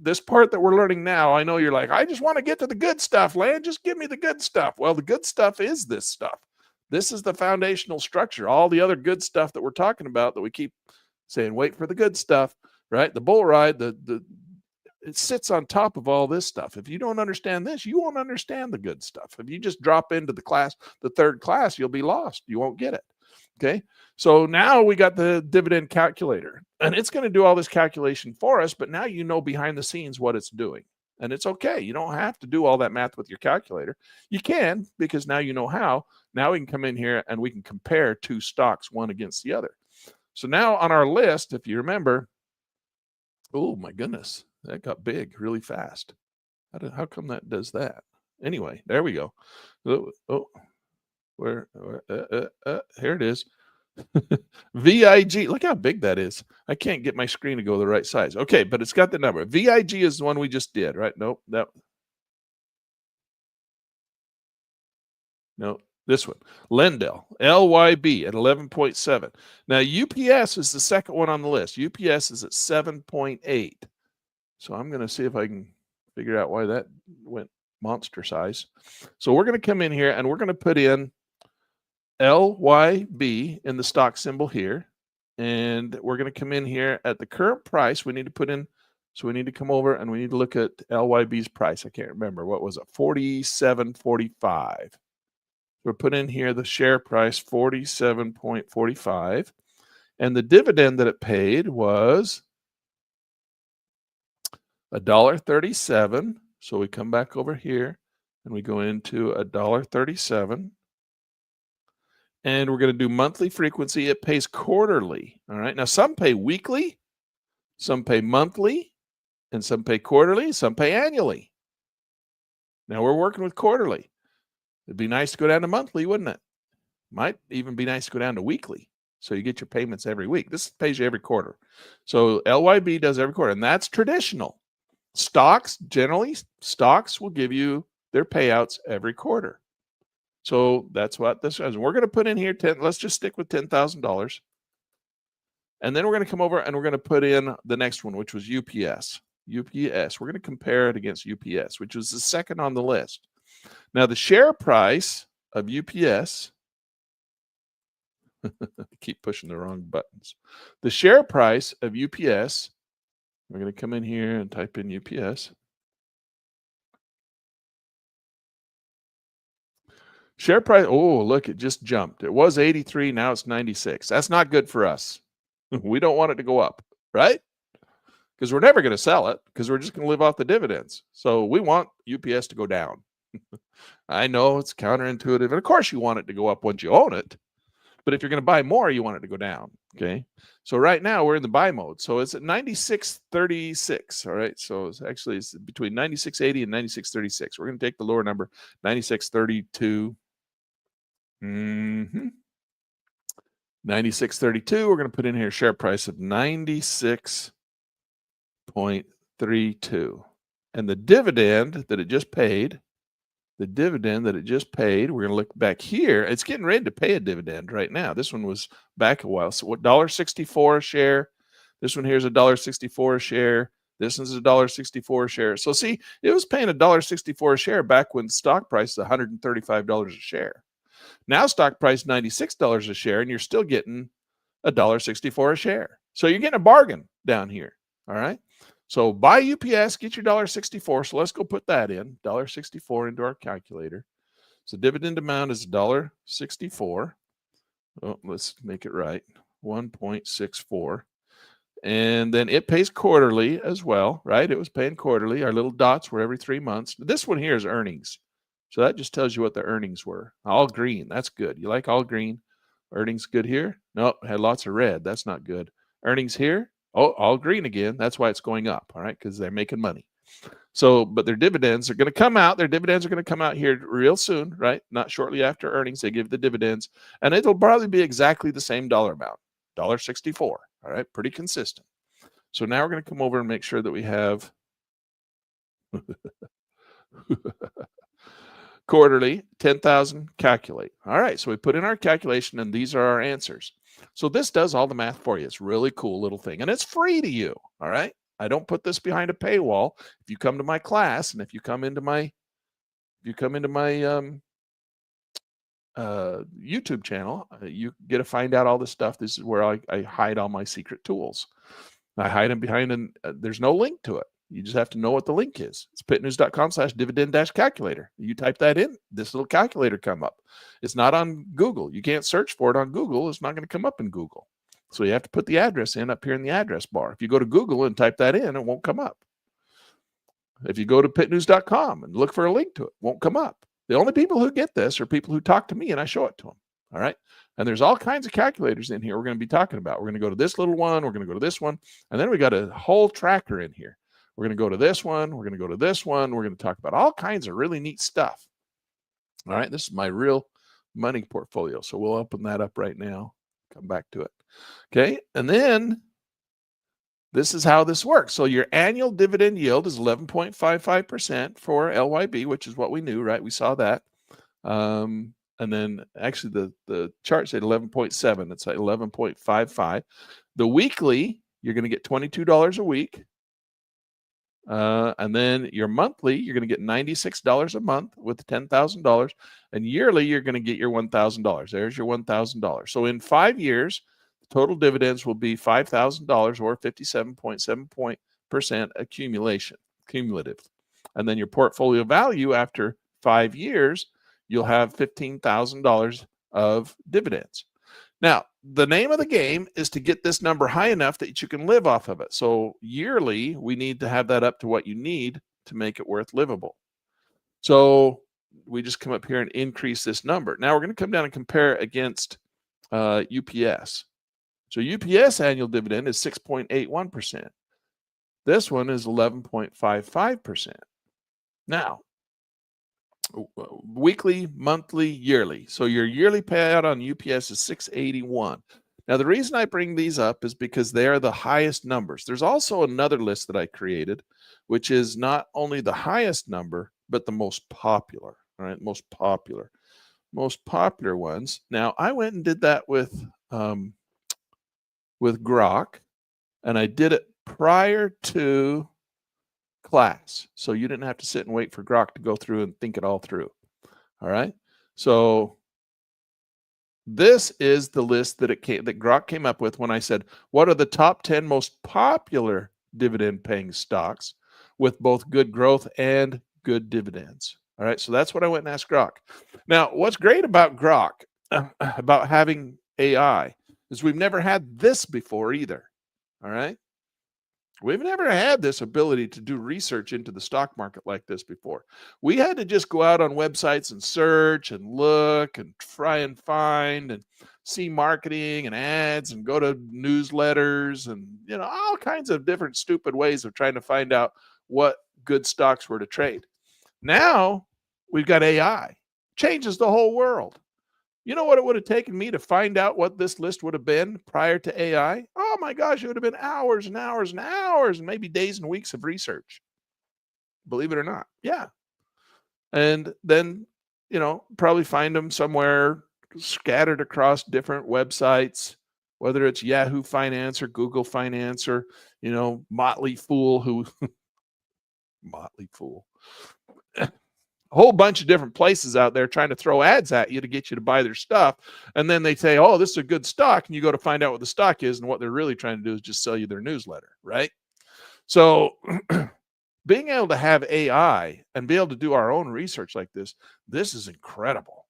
Speaker 1: this part that we're learning now, I know you're like, I just want to get to the good stuff, Land. Just give me the good stuff. Well, the good stuff is this stuff. This is the foundational structure. All the other good stuff that we're talking about that we keep saying, wait for the good stuff, right? The bull ride, it sits on top of all this stuff. If you don't understand this, you won't understand the good stuff. If you just drop into the third class, you'll be lost. You won't get it. Okay. So now we got the dividend calculator, and it's going to do all this calculation for us, but now you know behind the scenes what it's doing. And it's okay. You don't have to do all that math with your calculator. You can, because now you know how. Now we can come in here and we can compare 2 stocks, one against the other. So now on our list, if you remember, oh my goodness, that got big really fast. How come that does that? Anyway, there we go. Here it is. VIG. Look how big that is. I can't get my screen to go the right size. Okay, but it's got the number. VIG is the one we just did, right? Nope. No, this one. Lendell, LYB at 11.7. Now, UPS is the second one on the list. UPS is at 7.8. So I'm going to see if I can figure out why that went monster size. So we're going to come in here and we're going to put in LYB in the stock symbol here. And we're going to come in here at the current price. We need to put in, so we need to come over and we need to look at LYB's price. I can't remember. What was it? 47.45. We'll put in here the share price, 47.45. And the dividend that it paid was $1.37. So we come back over here and we go into $1.37. And we're going to do monthly frequency. It pays quarterly. All right. Now, some pay weekly, some pay monthly, and some pay quarterly, some pay annually. Now, we're working with quarterly. It'd be nice to go down to monthly, wouldn't it? Might even be nice to go down to weekly. So you get your payments every week. This pays you every quarter. So LYB does every quarter, and that's traditional. Stocks, generally, stocks will give you their payouts every quarter. So that's what this is. We're going to put in here let's just stick with $10,000. And then we're going to come over and we're going to put in the next one, which was UPS. UPS. We're going to compare it against UPS, which was the second on the list. Now, the share price of UPS, keep pushing the wrong buttons. The share price of UPS, we're going to come in here and type in UPS. Share price, oh, look, it just jumped. It was 83, now it's 96. That's not good for us. We don't want it to go up, right? Because we're never going to sell it because we're just going to live off the dividends. So we want UPS to go down. I know it's counterintuitive. And of course you want it to go up once you own it. But if you're going to buy more, you want it to go down. Okay. So right now we're in the buy mode. So it's at 96.36. All right. So it's between 96.80 and 96.36. We're going to take the lower number, 96.32. 96.32. We're going to put in here share price of 96.32. And the dividend that it just paid, we're going to look back here. It's getting ready to pay a dividend right now. This one was back a while. So what, $1.64 a share? This one here is $1.64 a share. This one's $1.64 a share. So see, it was paying $1.64 a share back when stock price is $135 a share. Now stock price $96 a share, and you're still getting $1.64 a share. So you're getting a bargain down here. All right. So buy UPS, get your $1.64. So let's go put that in, $1.64 into our calculator. So dividend amount is $1.64. Oh, let's make it right, 1.64. And then it pays quarterly as well, right? It was paying quarterly. Our little dots were every 3 months. This one here is earnings. So that just tells you what the earnings were. All green. That's good. You like all green? Earnings good here? No, had lots of red. That's not good. Earnings here? Oh, all green again. That's why it's going up, all right, because they're making money. So, but their dividends are going to come out. Their dividends are going to come out here real soon, right? Not shortly after earnings. They give the dividends, and it'll probably be exactly the same dollar amount, $1.64. All right, pretty consistent. So now we're going to come over and make sure that we have quarterly, 10,000, calculate. All right, so we put in our calculation, and these are our answers. So this does all the math for you. It's a really cool little thing, and it's free to you. All right, I don't put this behind a paywall. If you come to my class, and if you come into my YouTube channel, you get to find out all this stuff. This is where I hide all my secret tools. I hide them behind, there's no link to it. You just have to know what the link is. It's pitnews.com/dividend-calculator. You type that in, this little calculator come up. It's not on Google. You can't search for it on Google. It's not going to come up in Google. So you have to put the address in up here in the address bar. If you go to Google and type that in, it won't come up. If you go to pitnews.com and look for a link to it, it won't come up. The only people who get this are people who talk to me and I show it to them. All right. And there's all kinds of calculators in here we're going to be talking about. We're going to go to this little one. We're going to go to this one. And then we got a whole tracker in here. We're going to go to this one. We're going to go to this one. We're going to talk about all kinds of really neat stuff. All right. This is my real money portfolio. So we'll open that up right now. Come back to it. Okay. And then this is how this works. So your annual dividend yield is 11.55% for LYB, which is what we knew, right? We saw that. And then actually the chart said 11.7. It's like 11.55. The weekly, you're going to get $22 a week. And then your monthly, you're going to get $96 a month with $10,000. And yearly, you're going to get your $1,000. There's your $1,000. So in 5 years, the total dividends will be $5,000 or 57.7% cumulative. And then your portfolio value after 5 years, you'll have $15,000 of dividends. Now, the name of the game is to get this number high enough that you can live off of it. So yearly, we need to have that up to what you need to make it worth livable. So we just come up here and increase this number. Now we're going to come down and compare against UPS. So UPS annual dividend is 6.81%. This one is 11.55%. Now, weekly, monthly, yearly. So your yearly payout on UPS is 681. Now, the reason I bring these up is because they are the highest numbers. There's also another list that I created, which is not only the highest number, but the most popular. All right, most popular ones. Now, I went and did that with Grok, and I did it prior to class. So you didn't have to sit and wait for Grok to go through and think it all through. All right. So this is the list that Grok came up with when I said, what are the top 10 most popular dividend paying stocks with both good growth and good dividends? All right. So that's what I went and asked Grok. Now, what's great about Grok, about having AI, is we've never had this before either. All right. We've never had this ability to do research into the stock market like this before. We had to just go out on websites and search and look and try and find and see marketing and ads and go to newsletters and, all kinds of different stupid ways of trying to find out what good stocks were to trade. Now we've got AI. Changes the whole world. You know what it would have taken me to find out what this list would have been prior to AI? Oh my gosh, it would have been hours and hours and hours and maybe days and weeks of research. Believe it or not. Yeah. And then, probably find them somewhere scattered across different websites, whether it's Yahoo Finance or Google Finance or, Motley Fool Motley Fool. A whole bunch of different places out there trying to throw ads at you to get you to buy their stuff. And then they say, oh, this is a good stock. And you go to find out what the stock is. And what they're really trying to do is just sell you their newsletter, right? So being able to have AI and be able to do our own research like this is incredible.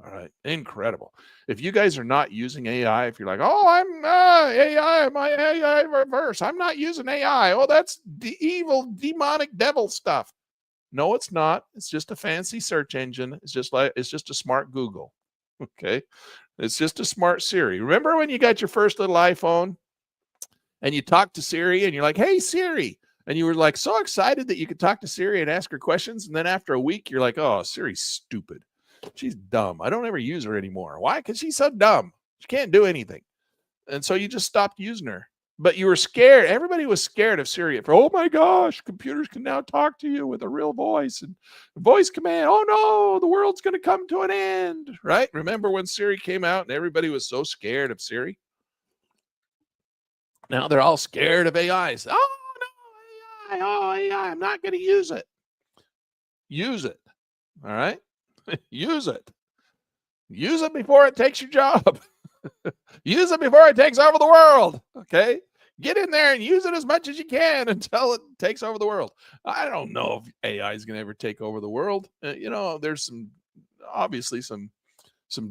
Speaker 1: All right. Incredible. If you guys are not using AI, if you're like, oh, I'm AI, my AI reverse. I'm not using AI. Oh, that's the evil, demonic devil stuff. No, it's not. It's just a fancy search engine. It's just a smart Google. Okay. It's just a smart Siri. Remember when you got your first little iPhone and you talked to Siri and you're like, hey, Siri. And you were like so excited that you could talk to Siri and ask her questions. And then after a week, you're like, oh, Siri's stupid. She's dumb. I don't ever use her anymore. Why? Because she's so dumb. She can't do anything. And so you just stopped using her. But you were scared. Everybody was scared of Siri. Oh my gosh, computers can now talk to you with a real voice and voice command. Oh no, the world's going to come to an end, right? Remember when Siri came out and everybody was so scared of Siri? Now they're all scared of AIs. Oh no, AI, oh AI, I'm not going to use it. Use it, all right? Use it. Use it before it takes your job. Use it before it takes over the world. Okay. Get in there and use it as much as you can until it takes over the world. I don't know if AI is going to ever take over the world. There's obviously some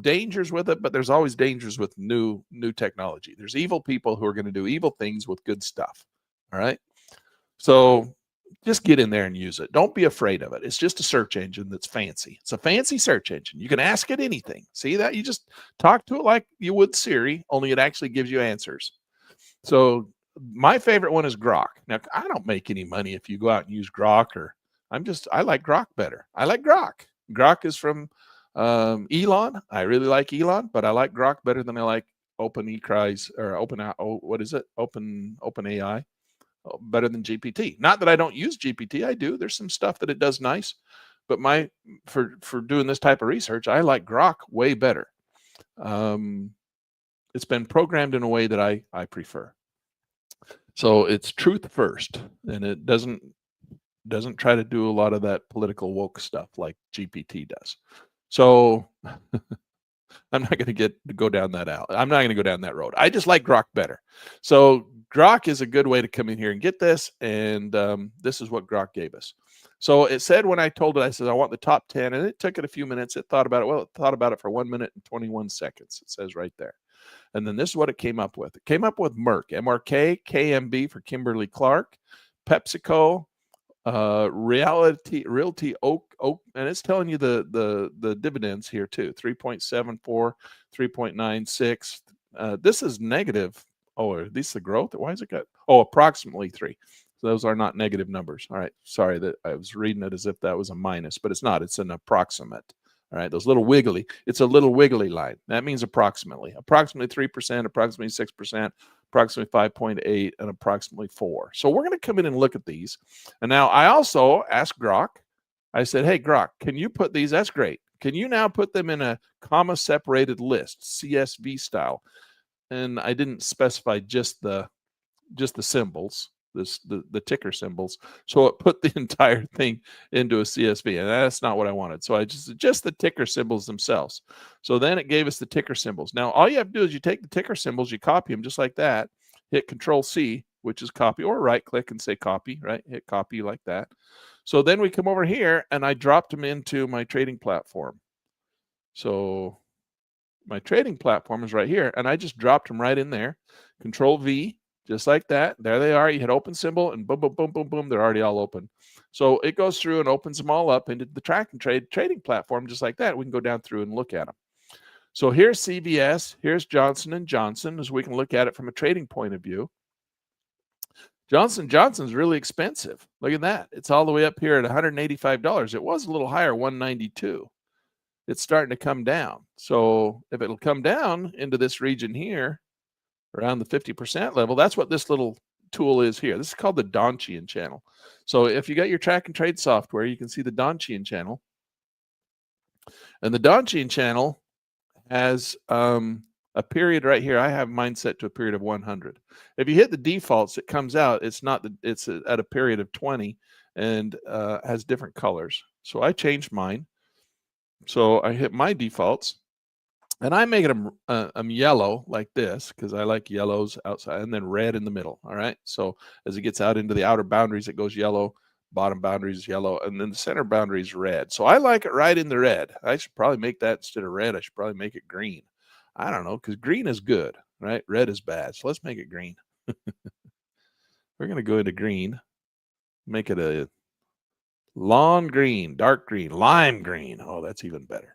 Speaker 1: dangers with it, but there's always dangers with new technology. There's evil people who are going to do evil things with good stuff. All right. So just get in there and use it. Don't be afraid of it. It's just a search engine that's fancy. It's a fancy search engine. You can ask it anything. See that? You just talk to it like you would Siri, only it actually gives you answers. So my favorite one is Grok. Now, I don't make any money if you go out and use Grok, I like Grok better. I like Grok. Grok is from Elon. I really like Elon, but I like Grok better than I like OpenAI, better than GPT. Not that I don't use GPT. I do. There's some stuff that it does nice, but for doing this type of research, I like Grok way better. It's been programmed in a way that I prefer. So it's truth first, and it doesn't try to do a lot of that political woke stuff like GPT does. So I'm not going to go down that out. I'm not going to go down that road. I just like Grok better. So Grok is a good way to come in here and get this. And this is what Grok gave us. So it said when I told it, I said, I want the top 10. And it took it a few minutes. It thought about it. Well, it thought about it for 1 minute and 21 seconds. It says right there. And then this is what it came up with. It came up with Merck, MRK, KMB for Kimberly-Clark, PepsiCo, Realty Oak, and it's telling you the dividends here too. 3.74, 3.96. This is negative. Oh, are these the growth? Why is it got? Oh, approximately 3. So those are not negative numbers. All right. Sorry that I was reading it as if that was a minus, but it's not. It's an approximate. All right. Those little wiggly. It's a little wiggly line. That means approximately. Approximately 3%, approximately 6%, approximately 5.8, and approximately 4. So we're going to come in and look at these. And now I also asked Grok. I said, hey, Grok, can you put these? That's great. Can you now put them in a comma separated list, CSV style? And I didn't specify just the symbols, the ticker symbols. So it put the entire thing into a CSV, and that's not what I wanted. So I just the ticker symbols themselves. So then it gave us the ticker symbols. Now all you have to do is you take the ticker symbols, you copy them just like that, hit Control C, which is copy, or right click and say copy, right? Hit copy like that. So then we come over here and I dropped them into my trading platform. So my trading platform is right here, and I just dropped them right in there. Control V, just like that. There they are. You hit open symbol, and boom, boom, boom, boom, boom. They're already all open. So it goes through and opens them all up into the track and trade trading platform, just like that. We can go down through and look at them. So here's CVS. Here's Johnson & Johnson, as we can look at it from a trading point of view. Johnson & Johnson's really expensive. Look at that. It's all the way up here at $185. It was a little higher, $192. It's starting to come down. So if it'll come down into this region here, around the 50% level, that's what this little tool is here. This is called the Donchian channel. So if you got your track and trade software, you can see the Donchian channel. And the Donchian channel has a period right here. I have mine set to a period of 100. If you hit the defaults, it comes out. It's at a period of 20 and has different colors. So I changed mine. So I hit my defaults, and I make them yellow like this because I like yellows outside, and then red in the middle. All right. So as it gets out into the outer boundaries, it goes yellow, bottom boundaries yellow, and then the center boundary is red. So I like it right in the red. I should probably make that instead of red. I should probably make it green. I don't know, because green is good, right? Red is bad. So let's make it green. We're going to go into green, make it a lawn green, dark green, lime green. Oh, that's even better.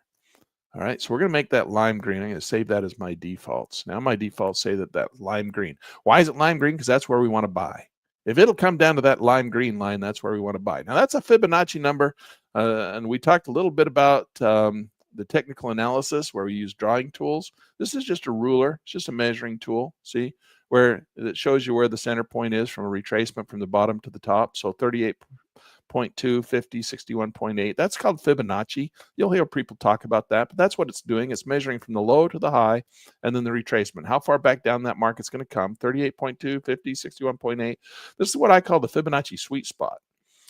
Speaker 1: All right, so we're going to make that lime green. I'm going to save that as my defaults. Now my defaults say that lime green. Why is it lime green? Because that's where we want to buy. If it'll come down to that lime green line, that's where we want to buy. Now that's a Fibonacci number, and we talked a little bit about the technical analysis where we use drawing tools. This is just a ruler. It's just a measuring tool. See, where it shows you where the center point is from a retracement from the bottom to the top. So 38.2, 50, 61.8. That's called Fibonacci. You'll hear people talk about that, but that's what it's doing. It's measuring from the low to the high and then the retracement. How far back down that market's going to come, 38.2, 50, 61.8. This is what I call the Fibonacci sweet spot.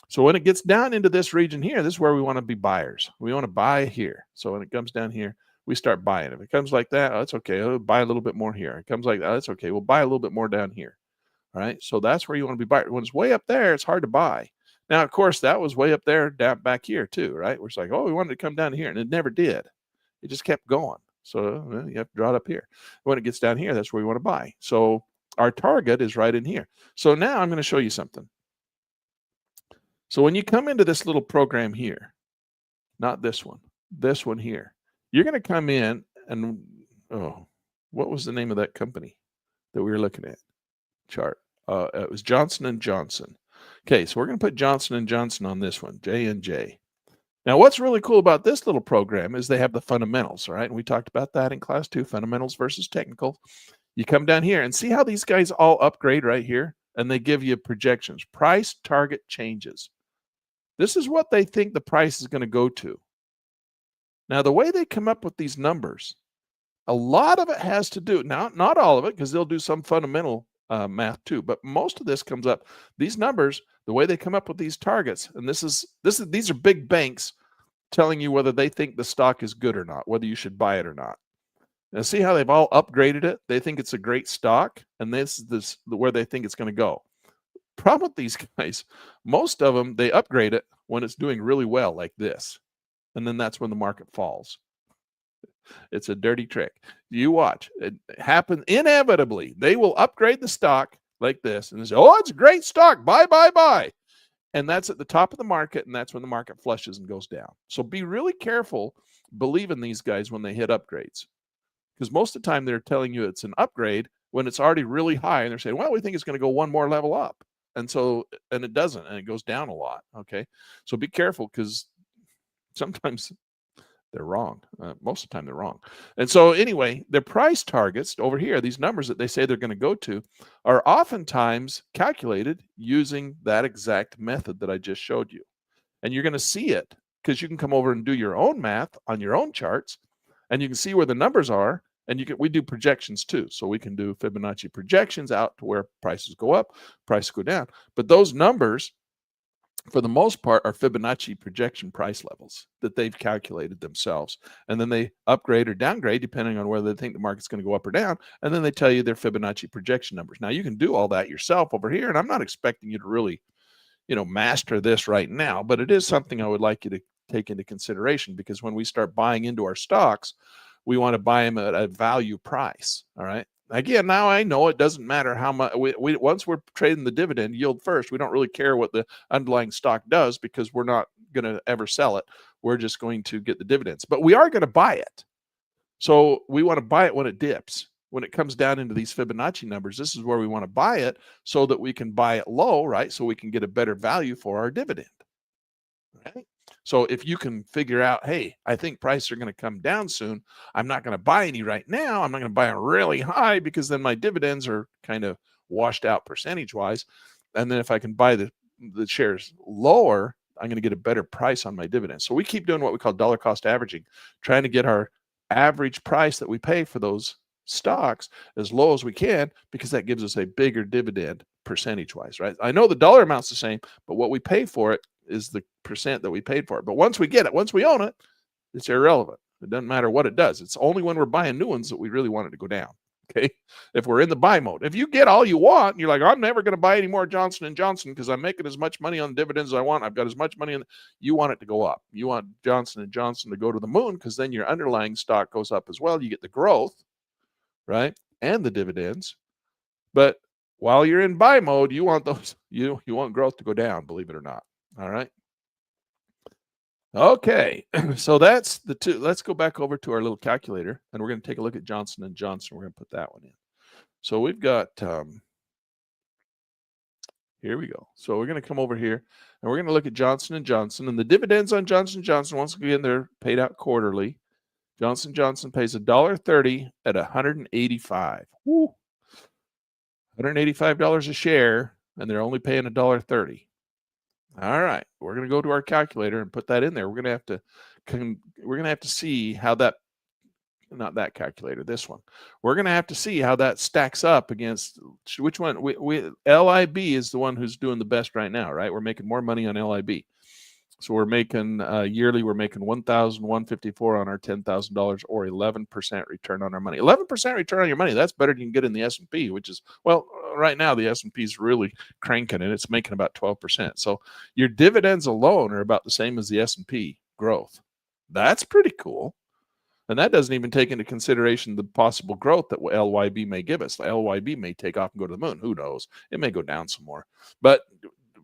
Speaker 1: So when it gets down into this region here, this is where we want to be buyers. We want to buy here. So when it comes down here, we start buying. If it comes like that, oh, that's okay. We'll buy a little bit more here. It comes like that, that's okay. We'll buy a little bit more down here. All right. So that's where you want to be buying. When it's way up there, it's hard to buy. Now, of course, that was way up there, down back here too, right? We're like, oh, we wanted to come down here, and it never did. It just kept going. So you have to draw it up here. When it gets down here, that's where we want to buy. So our target is right in here. So now I'm going to show you something. So when you come into this little program here, not this one here, you're going to come in and, oh, what was the name of that company that we were looking at? Chart. It was Johnson & Johnson. Okay, so we're going to put Johnson & Johnson on this one, J&J. Now, what's really cool about this little program is they have the fundamentals, right? And we talked about that in class 2, fundamentals versus technical. You come down here and see how these guys all upgrade right here, and they give you projections, price target changes. This is what they think the price is going to go to. Now, the way they come up with these numbers, a lot of it has to do, now, not all of it, because they'll do some fundamental math too, but most of this comes up, these numbers, the way they come up with these targets, and these are big banks telling you whether they think the stock is good or not, whether you should buy it or not. Now see how they've all upgraded it? They think it's a great stock, and this is where they think it's going to go. Problem with these guys, most of them, they upgrade it when it's doing really well like this, and then that's when the market falls. It's a dirty trick. You watch. It happen inevitably. They will upgrade the stock like this and say, oh, it's a great stock. Buy, buy, buy. And that's at the top of the market, and that's when the market flushes and goes down. So be really careful believing these guys when they hit upgrades, because most of the time they're telling you it's an upgrade when it's already really high, and they're saying, well, we think it's going to go one more level up. And it doesn't, and it goes down a lot. Okay. So be careful, because sometimes they're wrong. Most of the time they're wrong. And so anyway, their price targets over here, these numbers that they say they're going to go to, are oftentimes calculated using that exact method that I just showed you. And you're going to see it, because you can come over and do your own math on your own charts, and you can see where the numbers are. And we do projections too. So we can do Fibonacci projections out to where prices go up, prices go down. But those numbers, for the most part, are Fibonacci projection price levels that they've calculated themselves. And then they upgrade or downgrade depending on whether they think the market's going to go up or down. And then they tell you their Fibonacci projection numbers. Now, you can do all that yourself over here, and I'm not expecting you to really, master this right now, but it is something I would like you to take into consideration, because when we start buying into our stocks, we want to buy them at a value price. All right. Again, now I know it doesn't matter how much once we're trading the dividend yield first, we don't really care what the underlying stock does, because we're not going to ever sell it. We're just going to get the dividends, but we are going to buy it. So we want to buy it when it dips. When it comes down into these Fibonacci numbers, this is where we want to buy it, so that we can buy it low, right? So we can get a better value for our dividend. Right? So if you can figure out, hey, I think prices are going to come down soon, I'm not going to buy any right now. I'm not going to buy them really high, because then my dividends are kind of washed out percentage wise. And then if I can buy the shares lower, I'm going to get a better price on my dividends. So we keep doing what we call dollar cost averaging, trying to get our average price that we pay for those stocks as low as we can, because that gives us a bigger dividend percentage wise, right? I know the dollar amount's the same, but what we pay for it is the percent that we paid for it. But once we get it, once we own it, it's irrelevant. It doesn't matter what it does. It's only when we're buying new ones that we really want it to go down. Okay. If we're in the buy mode, if you get all you want, and you're like, I'm never going to buy any more Johnson & Johnson because I'm making as much money on dividends as I want. I've got as much money you want it to go up. You want Johnson & Johnson to go to the moon, because then your underlying stock goes up as well. You get the growth, right? And the dividends. But while you're in buy mode, you want those, you want growth to go down, believe it or not. All right. Okay. So that's the two. Let's go back over to our little calculator, and we're going to take a look at Johnson & Johnson. We're going to put that one in. So we've got, here we go. So we're going to come over here, and we're going to look at Johnson & Johnson, and the dividends on Johnson & Johnson, once again, they're paid out quarterly. Johnson & Johnson pays $1.30 at 185. Woo. $185 a share, and they're only paying $1.30. All right, we're going to go to our calculator and put that in there. We're going to have to see how that, not that calculator, this one. We're going to have to see how that stacks up against which one. LIB is the one who's doing the best right now, right? We're making more money on LIB. So we're making yearly, we're making $1,154 on our $10,000, or 11% return on our money. 11% return on your money. That's better than you can get in the S&P, which is, well, right now the S&P is really cranking, and it's making about 12%. So your dividends alone are about the same as the S&P growth. That's pretty cool. And that doesn't even take into consideration the possible growth that LYB may give us. The LYB may take off and go to the moon. Who knows? It may go down some more. But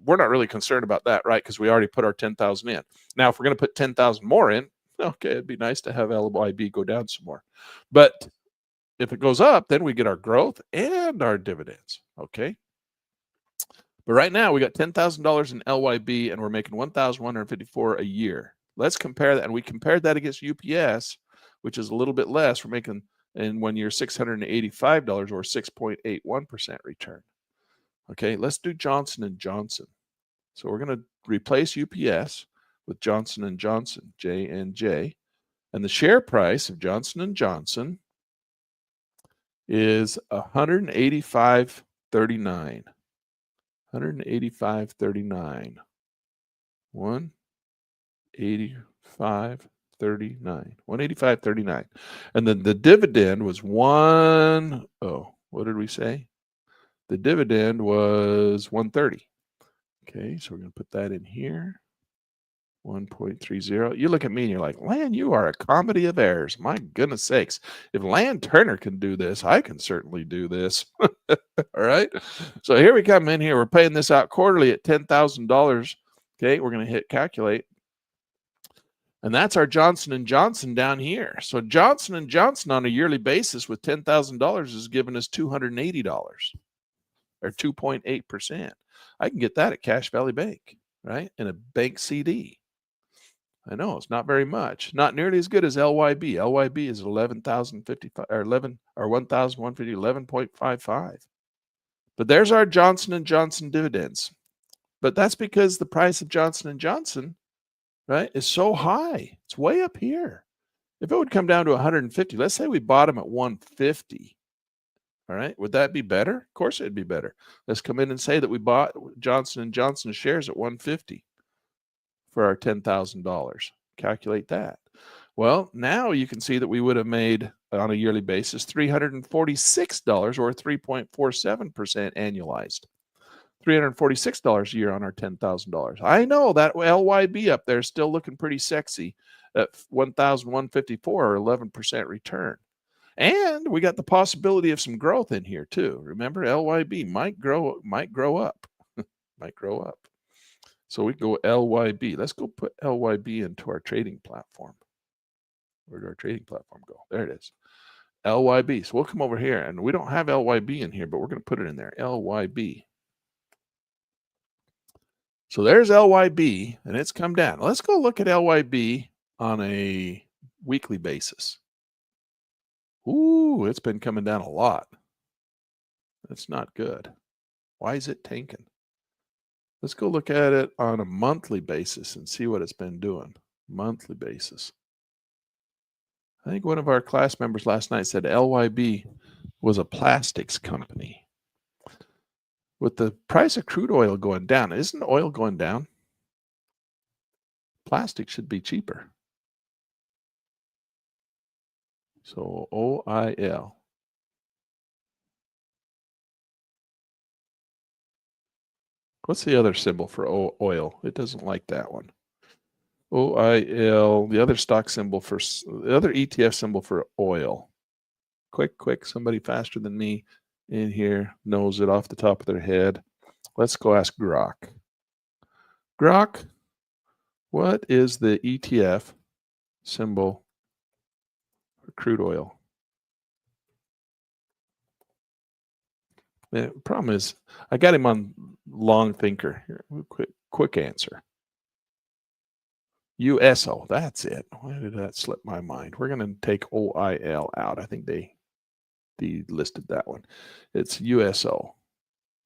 Speaker 1: we're not really concerned about that, right? Because we already put our 10,000 in. Now, if we're going to put 10,000 more in, okay, it'd be nice to have LYB go down some more. But if it goes up, then we get our growth and our dividends, okay? But right now, we got $10,000 in LYB, and we're making $1,154 a year. Let's compare that, and we compared that against UPS, which is a little bit less. We're making, in 1 year, $685, or 6.81% return. Okay, let's do Johnson & Johnson. So we're going to replace UPS with Johnson & Johnson, J&J. And the share price of Johnson & Johnson is $185.39. $185.39. $185.39. And then the dividend was what did we say? The dividend was $1.30. Okay, so we're going to put that in here. 1.30. You look at me and you're like, Lan, you are a comedy of errors. My goodness sakes. If Lan Turner can do this, I can certainly do this. All right. So here we come in here. We're paying this out quarterly at $10,000. Okay. We're going to hit calculate. And that's our Johnson & Johnson down here. So Johnson & Johnson on a yearly basis with $10,000 is giving us $280 or 2.8%. I can get that at Cache Valley Bank, right? In a bank CD. I know it's not very much, not nearly as good as LYB. LYB is 11,055 or 1,150, 11.55. But there's our Johnson & Johnson dividends. But that's because the price of Johnson & Johnson, right, is so high. It's way up here. If it would come down to 150, let's say we bought them at 150, all right, would that be better? Of course it'd be better. Let's come in and say that we bought Johnson & Johnson shares at 150 for our $10,000. Calculate that. Well, now you can see that we would have made on a yearly basis $346 or 3.47% annualized. $346 a year on our $10,000. I know that LYB up there is still looking pretty sexy at 1,154 or 11% return. And we got the possibility of some growth in here too. Remember, LYB might grow up, might grow up. So we go LYB. Let's go put LYB into our trading platform. Where did our trading platform go? There it is. LYB. So we'll come over here, and we don't have LYB in here, but we're going to put it in there. LYB. So there's LYB, and it's come down. Let's go look at LYB on a weekly basis. Ooh, it's been coming down a lot. That's not good. Why is it tanking? Let's go look at it on a monthly basis and see what it's been doing. Monthly basis. I think one of our class members last night said LYB was a plastics company. With the price of crude oil going down, isn't oil going down? Plastic should be cheaper. So OIL. What's the other symbol for oil? It doesn't like that one. OIL, the other stock symbol for, the other ETF symbol for oil. Quick, somebody faster than me in here knows it off the top of their head. Let's go ask Grok. Grok, what is the ETF symbol for crude oil? The problem is, I got him on long thinker. Here, quick answer. USO, that's it. Why did that slip my mind? We're going to take OIL out. I think they delisted that one. It's USO,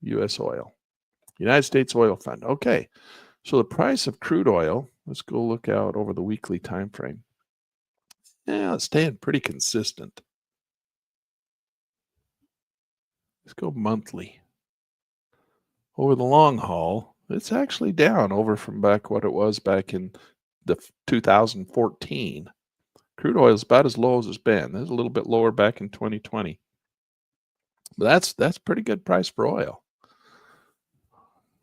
Speaker 1: US Oil, United States Oil Fund. Okay, so the price of crude oil, let's go look out over the weekly time frame. Yeah, it's staying pretty consistent. Let's go monthly. Over the long haul, it's actually down over from back what it was back in the 2014. Crude oil is about as low as it's been. It's a little bit lower back in 2020. But that's pretty good price for oil.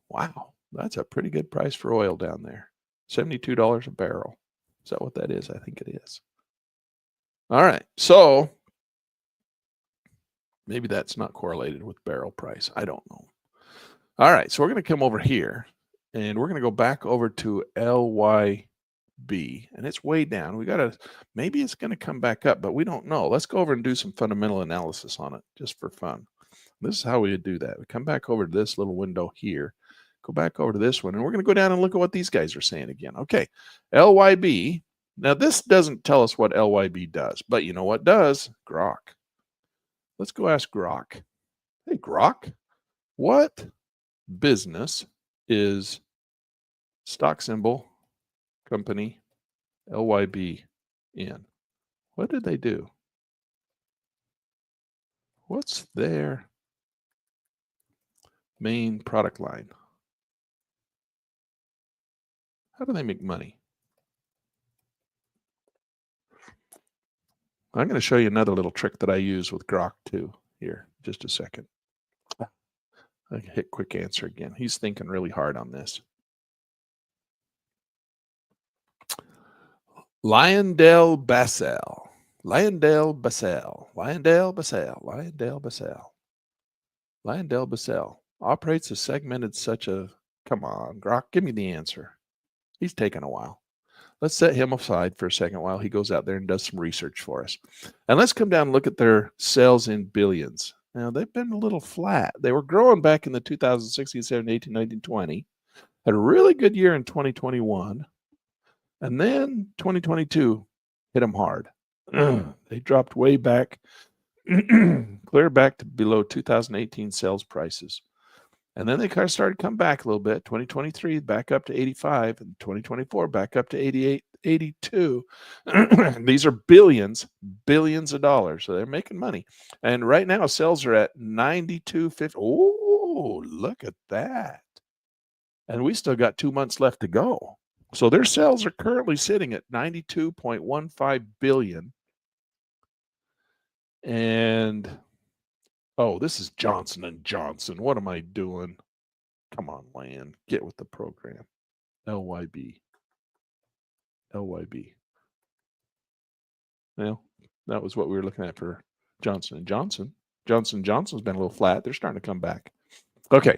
Speaker 1: Wow, that's a pretty good price for oil down there. $72 a barrel. Is that what that is? I think it is. All right, so maybe that's not correlated with barrel price. I don't know. All right, so we're going to come over here, and we're going to go back over to LYB, and it's way down. We got to, maybe it's going to come back up, but we don't know. Let's go over and do some fundamental analysis on it just for fun. This is how we would do that. We come back over to this little window here, go back over to this one, and we're going to go down and look at what these guys are saying again. Okay, LYB. Now, this doesn't tell us what LYB does, but you know what does? Grok. Let's go ask Grok. Hey, Grok, what business is stock symbol company LYB in? What did they do? What's their main product line? How do they make money? I'm going to show you another little trick that I use with Grok too here. Just a second. I hit quick answer again. He's thinking really hard on this. Lyondell Basel. LyondellBasell operates a segmented such a. Come on, Grok, give me the answer. He's taking a while. Let's set him aside for a second while he goes out there and does some research for us. And let's come down and look at their sales in billions. Now, they've been a little flat. They were growing back in the 2016, 17, 18, 19, 20. Had a really good year in 2021. And then 2022 hit them hard. They dropped way back, clear back to below 2018 sales prices. And then they kind of started to come back a little bit. 2023 back up to 85, and 2024 back up to 88, 82. These are billions of dollars. So they're making money. And right now sales are at 92.50. Oh, look at that. And we still got 2 months left to go. So their sales are currently sitting at 92.15 billion. And oh, this is Johnson & Johnson. What am I doing? Come on, land. Get with the program. LYB. Well, that was what we were looking at for Johnson & Johnson. Johnson & Johnson's been a little flat. They're starting to come back. Okay.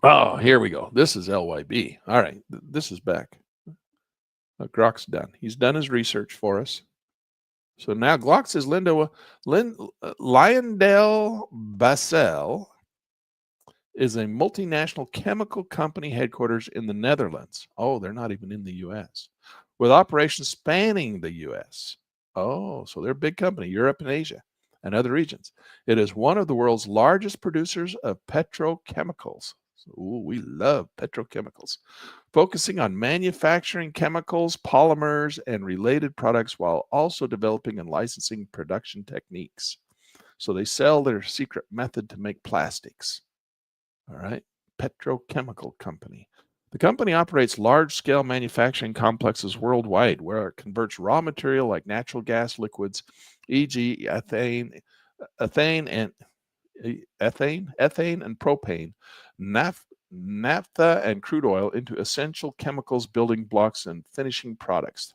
Speaker 1: Oh, here we go. This is LYB. All right. This is back. Grok's done. He's done his research for us. So now Glock says LyondellBasell is a multinational chemical company headquarters in the Netherlands. Oh, they're not even in the U.S. With operations spanning the U.S. Oh, so they're a big company, Europe and Asia and other regions. It is one of the world's largest producers of petrochemicals. Ooh, we love petrochemicals. Focusing on manufacturing chemicals, polymers, and related products while also developing and licensing production techniques. So they sell their secret method to make plastics. All right, petrochemical company. The company operates large-scale manufacturing complexes worldwide where it converts raw material like natural gas liquids, e.g. ethane and propane, naphtha and crude oil into essential chemicals, building blocks, and finishing products.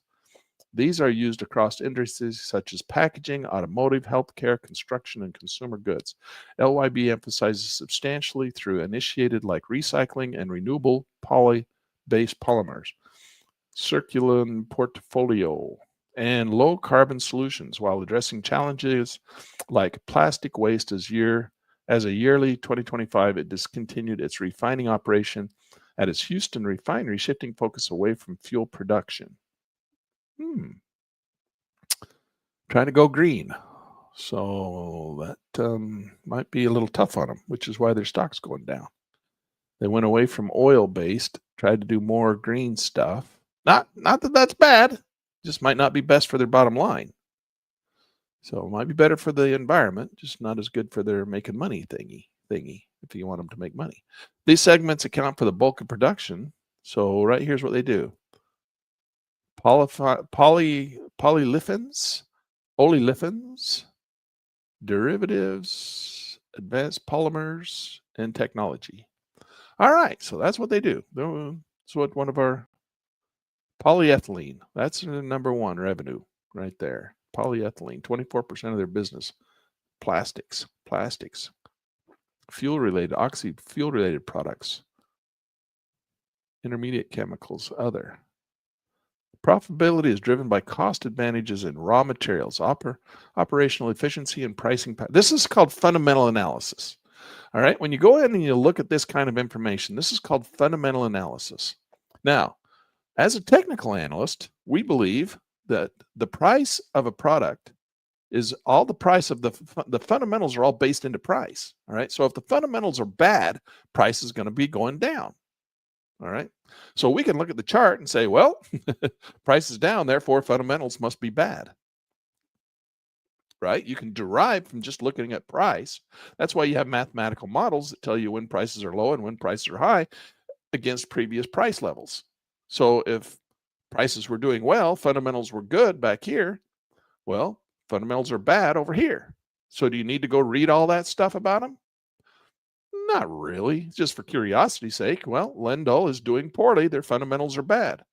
Speaker 1: These are used across industries such as packaging, automotive, healthcare, construction, and consumer goods. LYB emphasizes substantially through initiated like recycling and renewable poly-based polymers, circular portfolio, and low carbon solutions while addressing challenges like plastic waste as a yearly 2025, it discontinued its refining operation at its Houston refinery, shifting focus away from fuel production. Trying to go green. So that might be a little tough on them, which is why their stock's going down. They went away from oil-based, tried to do more green stuff. Not that that's bad, just might not be best for their bottom line. So it might be better for the environment, just not as good for their making money thingy, if you want them to make money. These segments account for the bulk of production. So right here's what they do. Olefins, derivatives, advanced polymers, and technology. All right, so that's what they do. That's what one of our polyethylene, that's the number one revenue right there. Polyethylene, 24% of their business. Plastics, fuel-related, fuel-related products, intermediate chemicals, other. Profitability is driven by cost advantages in raw materials, operational efficiency, and pricing. This is called fundamental analysis. All right, when you go in and you look at this kind of information, this is called fundamental analysis. Now, as a technical analyst, we believe that the price of a product is all the price of the fundamentals are all based into price. All right. So if the fundamentals are bad, price is going to be going down. All right. So we can look at the chart and say, well, price is down, therefore fundamentals must be bad. Right. You can derive from just looking at price. That's why you have mathematical models that tell you when prices are low and when prices are high against previous price levels. So if prices were doing well, fundamentals were good back here, well, fundamentals are bad over here. So do you need to go read all that stuff about them? Not really. Just for curiosity's sake. Well, Lendl is doing poorly. Their fundamentals are bad.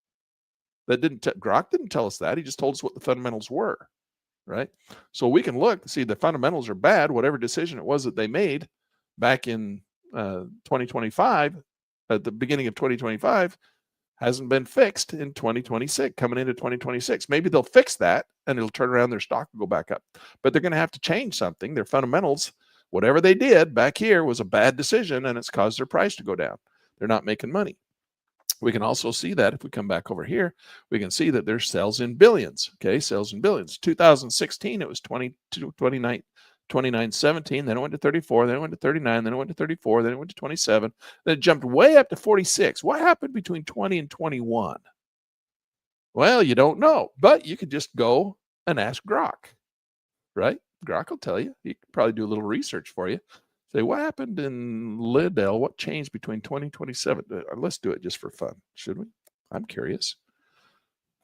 Speaker 1: Grok didn't tell us that. He just told us what the fundamentals were, right? So we can look to see the fundamentals are bad, whatever decision it was that they made back in 2025, at the beginning of 2025, hasn't been fixed in 2026, coming into 2026. Maybe they'll fix that and it'll turn around, their stock will go back up. But they're going to have to change something. Their fundamentals, whatever they did back here was a bad decision, and it's caused their price to go down. They're not making money. We can also see that if we come back over here, we can see that there's sales in billions. Okay, sales in billions. 2016, it was 29.17, then it went to 34, then it went to 39, then it went to 34, then it went to 27, then it jumped way up to 46. What happened between 20 and 21? Well, you don't know, but you could just go and ask Grok, right? Grok will tell you. He could probably do a little research for you. Say, what happened in Liddell? What changed between 20 and 27? Let's do it just for fun, should we? I'm curious.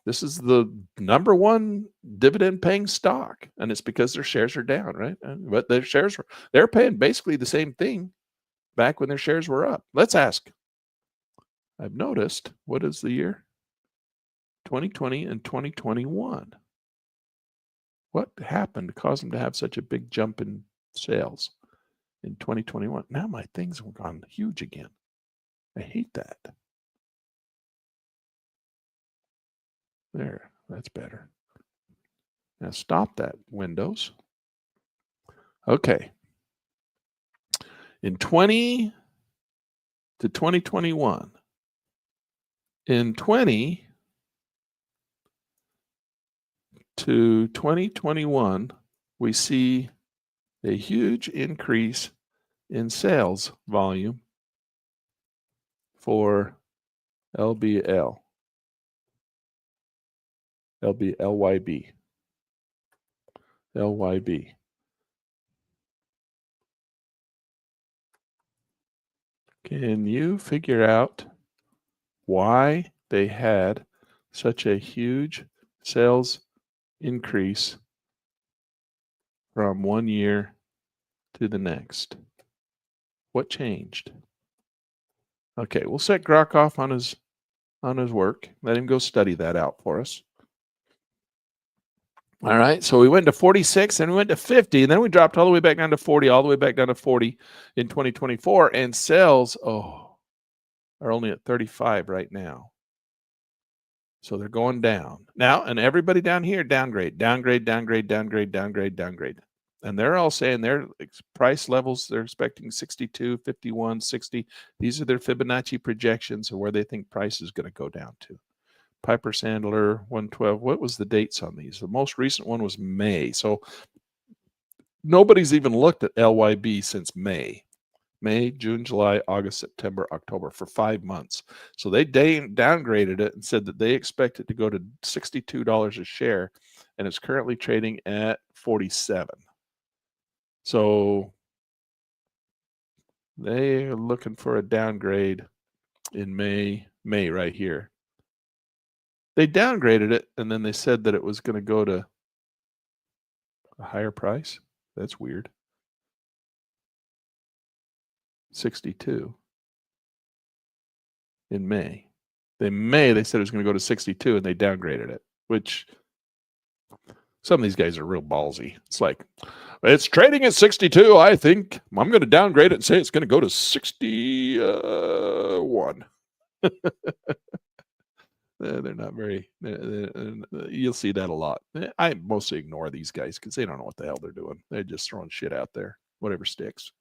Speaker 1: This is the number one dividend paying stock, and it's because their shares are down, right? But their shares they're paying basically the same thing back when their shares were up. Let's ask. I've noticed, what is the year? 2020 and 2021. What happened to cause them to have such a big jump in sales in 2021? Now my things have gone huge again. I hate that. There, that's better. Now stop that, Windows. Okay. In 20 to 2021, in 20 to 2021, we see a huge increase in sales volume for LYB. Can you figure out why they had such a huge sales increase from one year to the next? What changed? Okay, we'll set Grok off on his work. Let him go study that out for us. All right, so we went to 46, and we went to 50, and then we dropped all the way back down to 40, all the way back down to 40 in 2024, and sales, are only at 35 right now. So they're going down. Now, and everybody down here, downgrade. And they're all saying their price levels, they're expecting 62, 51, 60. These are their Fibonacci projections of where they think price is going to go down to. Piper Sandler, 112. What was the dates on these? The most recent one was May. So nobody's even looked at LYB since May. May, June, July, August, September, October, for 5 months. So they downgraded it and said that they expect it to go to $62 a share, and it's currently trading at 47. So they are looking for a downgrade in May right here. They downgraded it, and then they said that it was going to go to a higher price. That's weird. 62 in May. They said it was going to go to 62, and they downgraded it, which some of these guys are real ballsy. It's like, it's trading at 62. I think I'm going to downgrade it and say it's going to go to 61. They're not very, you'll see that a lot. I mostly ignore these guys because they don't know what the hell they're doing. They're just throwing shit out there, whatever sticks.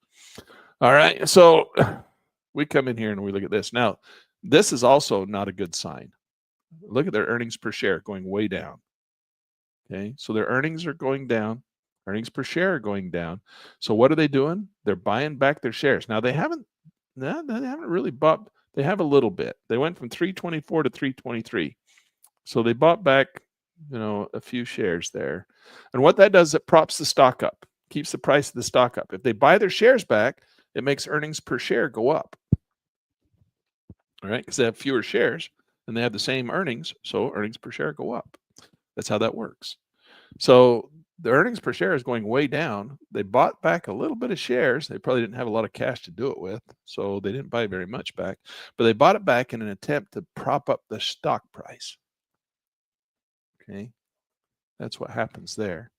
Speaker 1: All right, so we come in here and we look at this. Now, this is also not a good sign. Look at their earnings per share going way down. Okay, so their earnings are going down. Earnings per share are going down. So what are they doing? They're buying back their shares. Now, they haven't really bought. They have a little bit. They went from 324 to 323. So they bought back, a few shares there. And what that does, it props the stock up, keeps the price of the stock up. If they buy their shares back, it makes earnings per share go up. All right, because they have fewer shares and they have the same earnings, so earnings per share go up. That's how that works. So the earnings per share is going way down. They bought back a little bit of shares. They probably didn't have a lot of cash to do it with, so they didn't buy very much back. But they bought it back in an attempt to prop up the stock price. Okay, that's what happens there.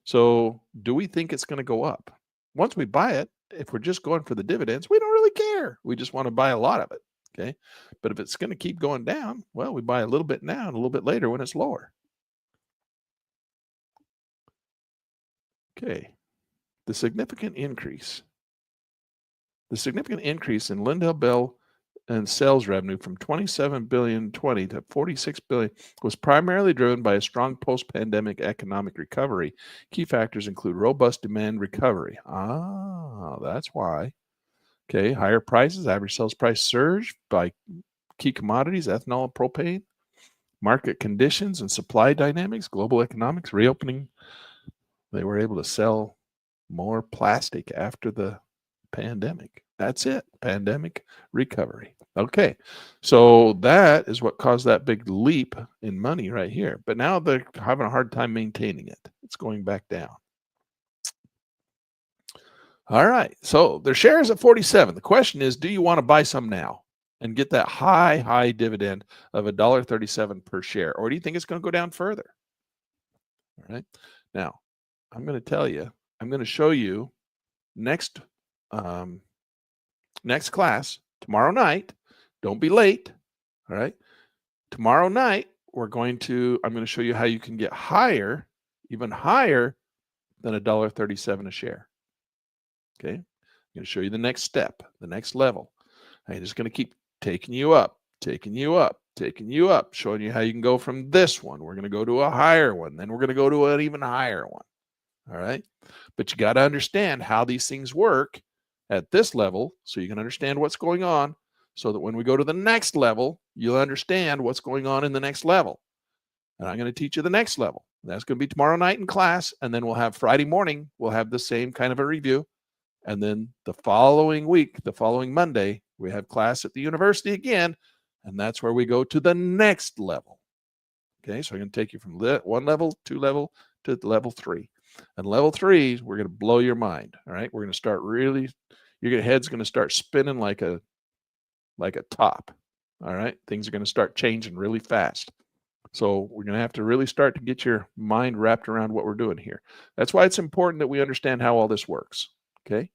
Speaker 1: So do we think it's going to go up? Once we buy it, if we're just going for the dividends, we don't really care. We just want to buy a lot of it. Okay. But if it's going to keep going down, well, we buy a little bit now and a little bit later when it's lower. Okay. The significant increase in Lindell Bell and sales revenue from $27 billion to $46 billion was primarily driven by a strong post-pandemic economic recovery. Key factors include robust demand recovery. That's why. Okay, higher prices, average sales price surge by key commodities, ethanol and propane, market conditions and supply dynamics, global economics, reopening. They were able to sell more plastic after the pandemic. That's it. Pandemic recovery. Okay. So that is what caused that big leap in money right here. But now they're having a hard time maintaining it. It's going back down. All right. So their shares at 47. The question is, do you want to buy some now and get that high dividend of $1.37 per share? Or do you think it's going to go down further? All right. Now, I'm going to tell you, I'm going to show you next class tomorrow night. Don't be late. All right. Tomorrow night, I'm going to show you how you can get higher, even higher than $1.37 a share. Okay. I'm going to show you the next step, the next level. I'm just going to keep taking you up, showing you how you can go from this one. We're going to go to a higher one. Then we're going to go to an even higher one. All right. But you got to understand how these things work at this level so you can understand what's going on, so that when we go to the next level, you'll understand what's going on in the next level. And I'm going to teach you the next level. That's going to be tomorrow night in class. And then we'll have Friday morning, we'll have the same kind of a review. And then the following week, the following Monday, we have class at the university again. And that's where we go to the next level. Okay, so I'm going to take you from one level, two level to level 3. And level 3, we're going to blow your mind. All right, we're going to start your head's going to start spinning like a top. All right, things are going to start changing really fast. So we're going to have to really start to get your mind wrapped around what we're doing here. That's why it's important that we understand how all this works. Okay.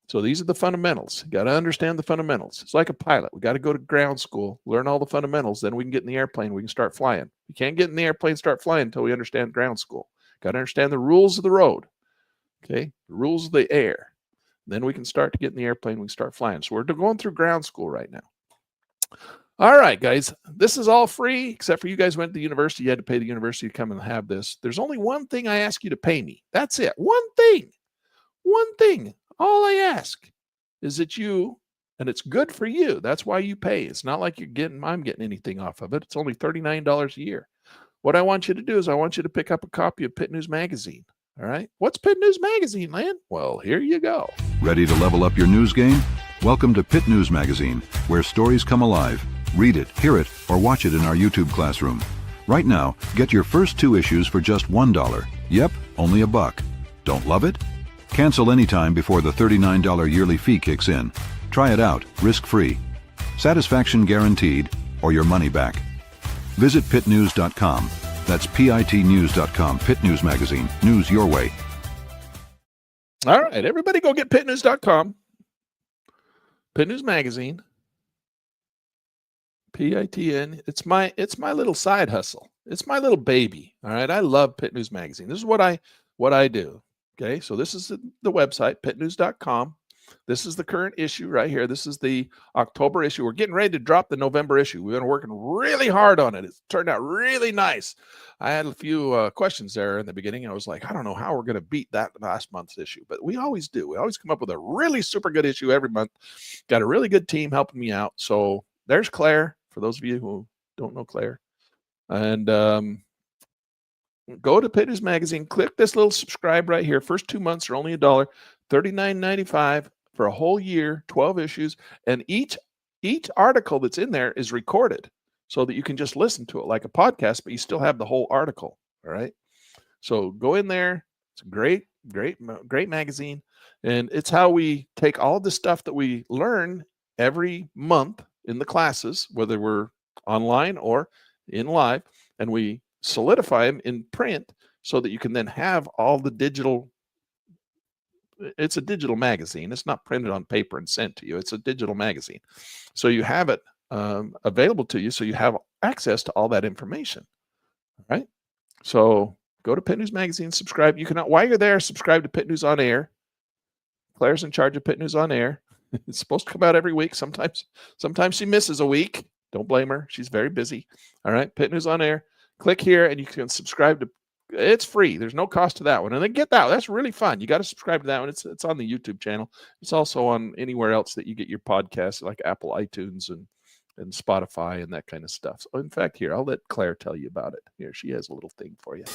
Speaker 1: So these are the fundamentals. You got to understand the fundamentals. It's like a pilot. We got to go to ground school, learn all the fundamentals. Then we can get in the airplane. We can start flying. You can't get in the airplane, start flying until we understand ground school. Got to understand the rules of the road. Okay. The rules of the air. Then we can start to get in the airplane. We can start flying. So we're going through ground school right now. All right, guys, this is all free, except for you guys went to the university. You had to pay the university to come and have this. There's only one thing I ask you to pay me. That's it. One thing. All I ask is that and it's good for you. That's why you pay. It's not like I'm getting anything off of it. It's only $39 a year. What I want you to do is I want you to pick up a copy of Pitt News Magazine. All right. What's Pitt News Magazine, Lan? Well, here you go.
Speaker 3: Ready to level up your news game? Welcome to Pitt News Magazine, where stories come alive. Read it, hear it, or watch it in our YouTube classroom. Right now, get your first 2 issues for just $1. Yep, only $1. Don't love it? Cancel anytime before the $39 yearly fee kicks in. Try it out, risk-free. Satisfaction guaranteed, or your money back. Visit pittnews.com. That's pitnews.com. Pitt News Magazine. News your way.
Speaker 1: All right, everybody go get pitnews.com. Pitt News Magazine. PITN. It's my little side hustle. It's my little baby. All right. I love Pitt News Magazine. This is what I do. Okay. So this is the website, pitnews.com. This is the current issue right here. This is the October issue. We're getting ready to drop the November issue. We've been working really hard on it. It's turned out really nice. I had a few questions there in the beginning. I was like, I don't know how we're going to beat that last month's issue, but we always do. We always come up with a really super good issue every month. Got a really good team helping me out. So there's Claire, for those of you who don't know Claire. And go to Pitt News Magazine. Click this little subscribe right here. First 2 months are only $1, $39.95 for a whole year, 12 issues. And each article that's in there is recorded so that you can just listen to it like a podcast, but you still have the whole article. All right. So go in there. It's a great magazine. And it's how we take all the stuff that we learn every month in the classes, whether we're online or in live, and we solidify them in print so that you can then have all the digital it's a digital magazine. It's not printed on paper and sent to you. It's a digital magazine. So you have it available to you, so you have access to all that information. All right. So go to Pitt News Magazine, subscribe. You can, while you're there, subscribe to Pitt News on Air. Claire's in charge of Pitt News on Air. It's supposed to come out every week. Sometimes she misses a week. Don't blame her. She's very busy. All right. Pitt News on Air. Click here and you can subscribe to. It's free. There's no cost to that one. And then get that. That's really fun. You got to subscribe to that one. It's on the YouTube channel. It's also on anywhere else that you get your podcasts, like Apple iTunes and Spotify and that kind of stuff. So in fact, here, I'll let Claire tell you about it. Here, she has a little thing for you.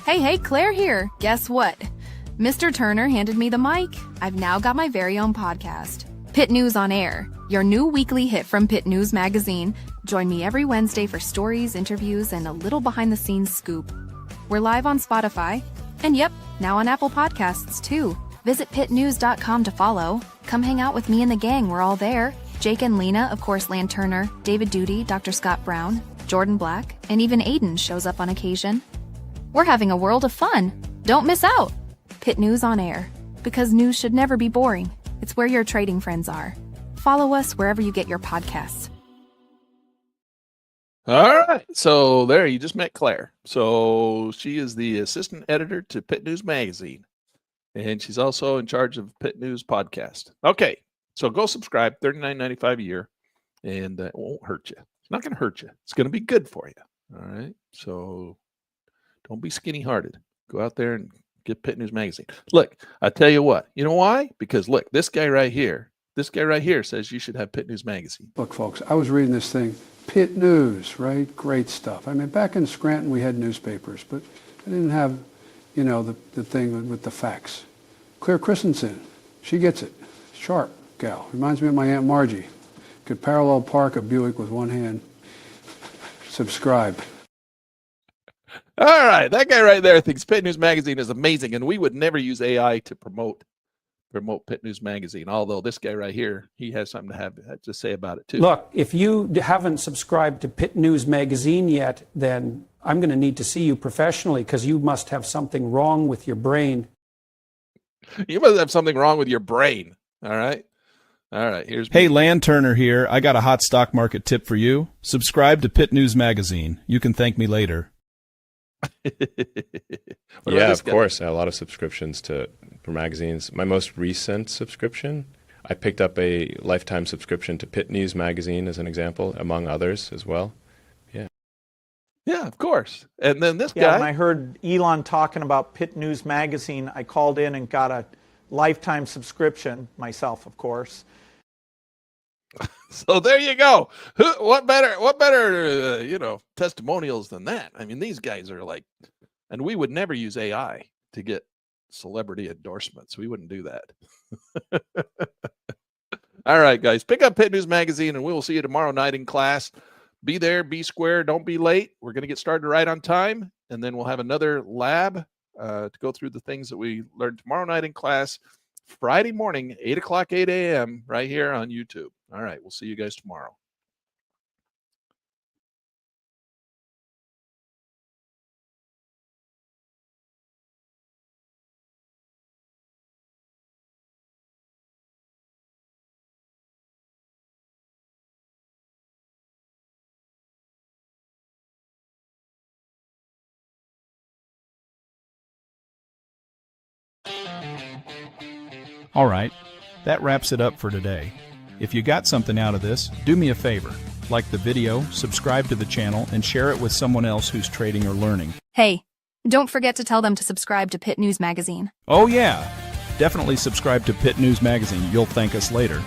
Speaker 4: Hey, Claire here. Guess what? Mr. Turner handed me the mic. I've now got my very own podcast, Pitt News on Air, your new weekly hit from Pitt News Magazine. Join me every Wednesday for stories, interviews, and a little behind-the-scenes scoop. We're live on Spotify, and yep, now on Apple Podcasts, too. Visit pittnews.com to follow. Come hang out with me and the gang. We're all there. Jake and Lena, of course, Lan Turner, David Duty, Dr. Scott Brown, Jordan Black, and even Aiden shows up on occasion. We're having a world of fun. Don't miss out. Pitt News on Air. Because news should never be boring. It's where your trading friends are. Follow us wherever you get your podcasts.
Speaker 1: All right. So there, you just met Claire. So she is the assistant editor to Pitt News Magazine. And she's also in charge of Pitt News Podcast. Okay. So go subscribe, $39.95 a year. And it won't hurt you. It's not going to hurt you. It's going to be good for you. All right. So don't be skinny hearted. Go out there and get Pitt News Magazine. Look, I tell you what. You know why? Because look, this guy right here says you should have Pitt News Magazine.
Speaker 5: Look, folks, I was reading this thing. Pitt News, right? Great stuff. I mean, back in Scranton, we had newspapers, but I didn't have, the thing with the facts. Claire Christensen, she gets it. Sharp gal. Reminds me of my Aunt Margie. Could parallel park a Buick with one hand. Subscribe.
Speaker 1: All right. That guy right there thinks Pitt News Magazine is amazing, and we would never use AI to promote Pitt News Magazine, although this guy right here, he has something to have to say about it too.
Speaker 6: Look, if you haven't subscribed to Pitt News Magazine yet, then I'm going to need to see you professionally because you must have something wrong with your brain.
Speaker 1: You must have something wrong with your brain. All right. Here's
Speaker 2: Hey, Lan Turner here. I got a hot stock market tip for you. Subscribe to Pitt News Magazine. You can thank me later.
Speaker 7: Yeah, of course. I have a lot of subscriptions for magazines. My most recent subscription, I picked up a lifetime subscription to Pitt News Magazine as an example, among others as well. Yeah.
Speaker 1: Yeah, of course. And then this
Speaker 8: guy. When I heard Elon talking about Pitt News Magazine, I called in and got a lifetime subscription myself, of course.
Speaker 1: So there you go. What better, testimonials than that? I mean, these guys are like, and we would never use AI to get celebrity endorsements. We wouldn't do that. All right, guys, pick up Pitt News Magazine, and we will see you tomorrow night in class. Be there, be square, don't be late. We're going to get started right on time, and then we'll have another lab to go through the things that we learned tomorrow night in class. Friday morning, 8 o'clock, 8 a.m., right here on YouTube. All right, we'll see you guys tomorrow.
Speaker 2: All right, that wraps it up for today. If you got something out of this, do me a favor. Like the video, subscribe to the channel, and share it with someone else who's trading or learning.
Speaker 4: Hey, don't forget to tell them to subscribe to Pitt News Magazine.
Speaker 2: Oh yeah, definitely subscribe to Pitt News Magazine. You'll thank us later.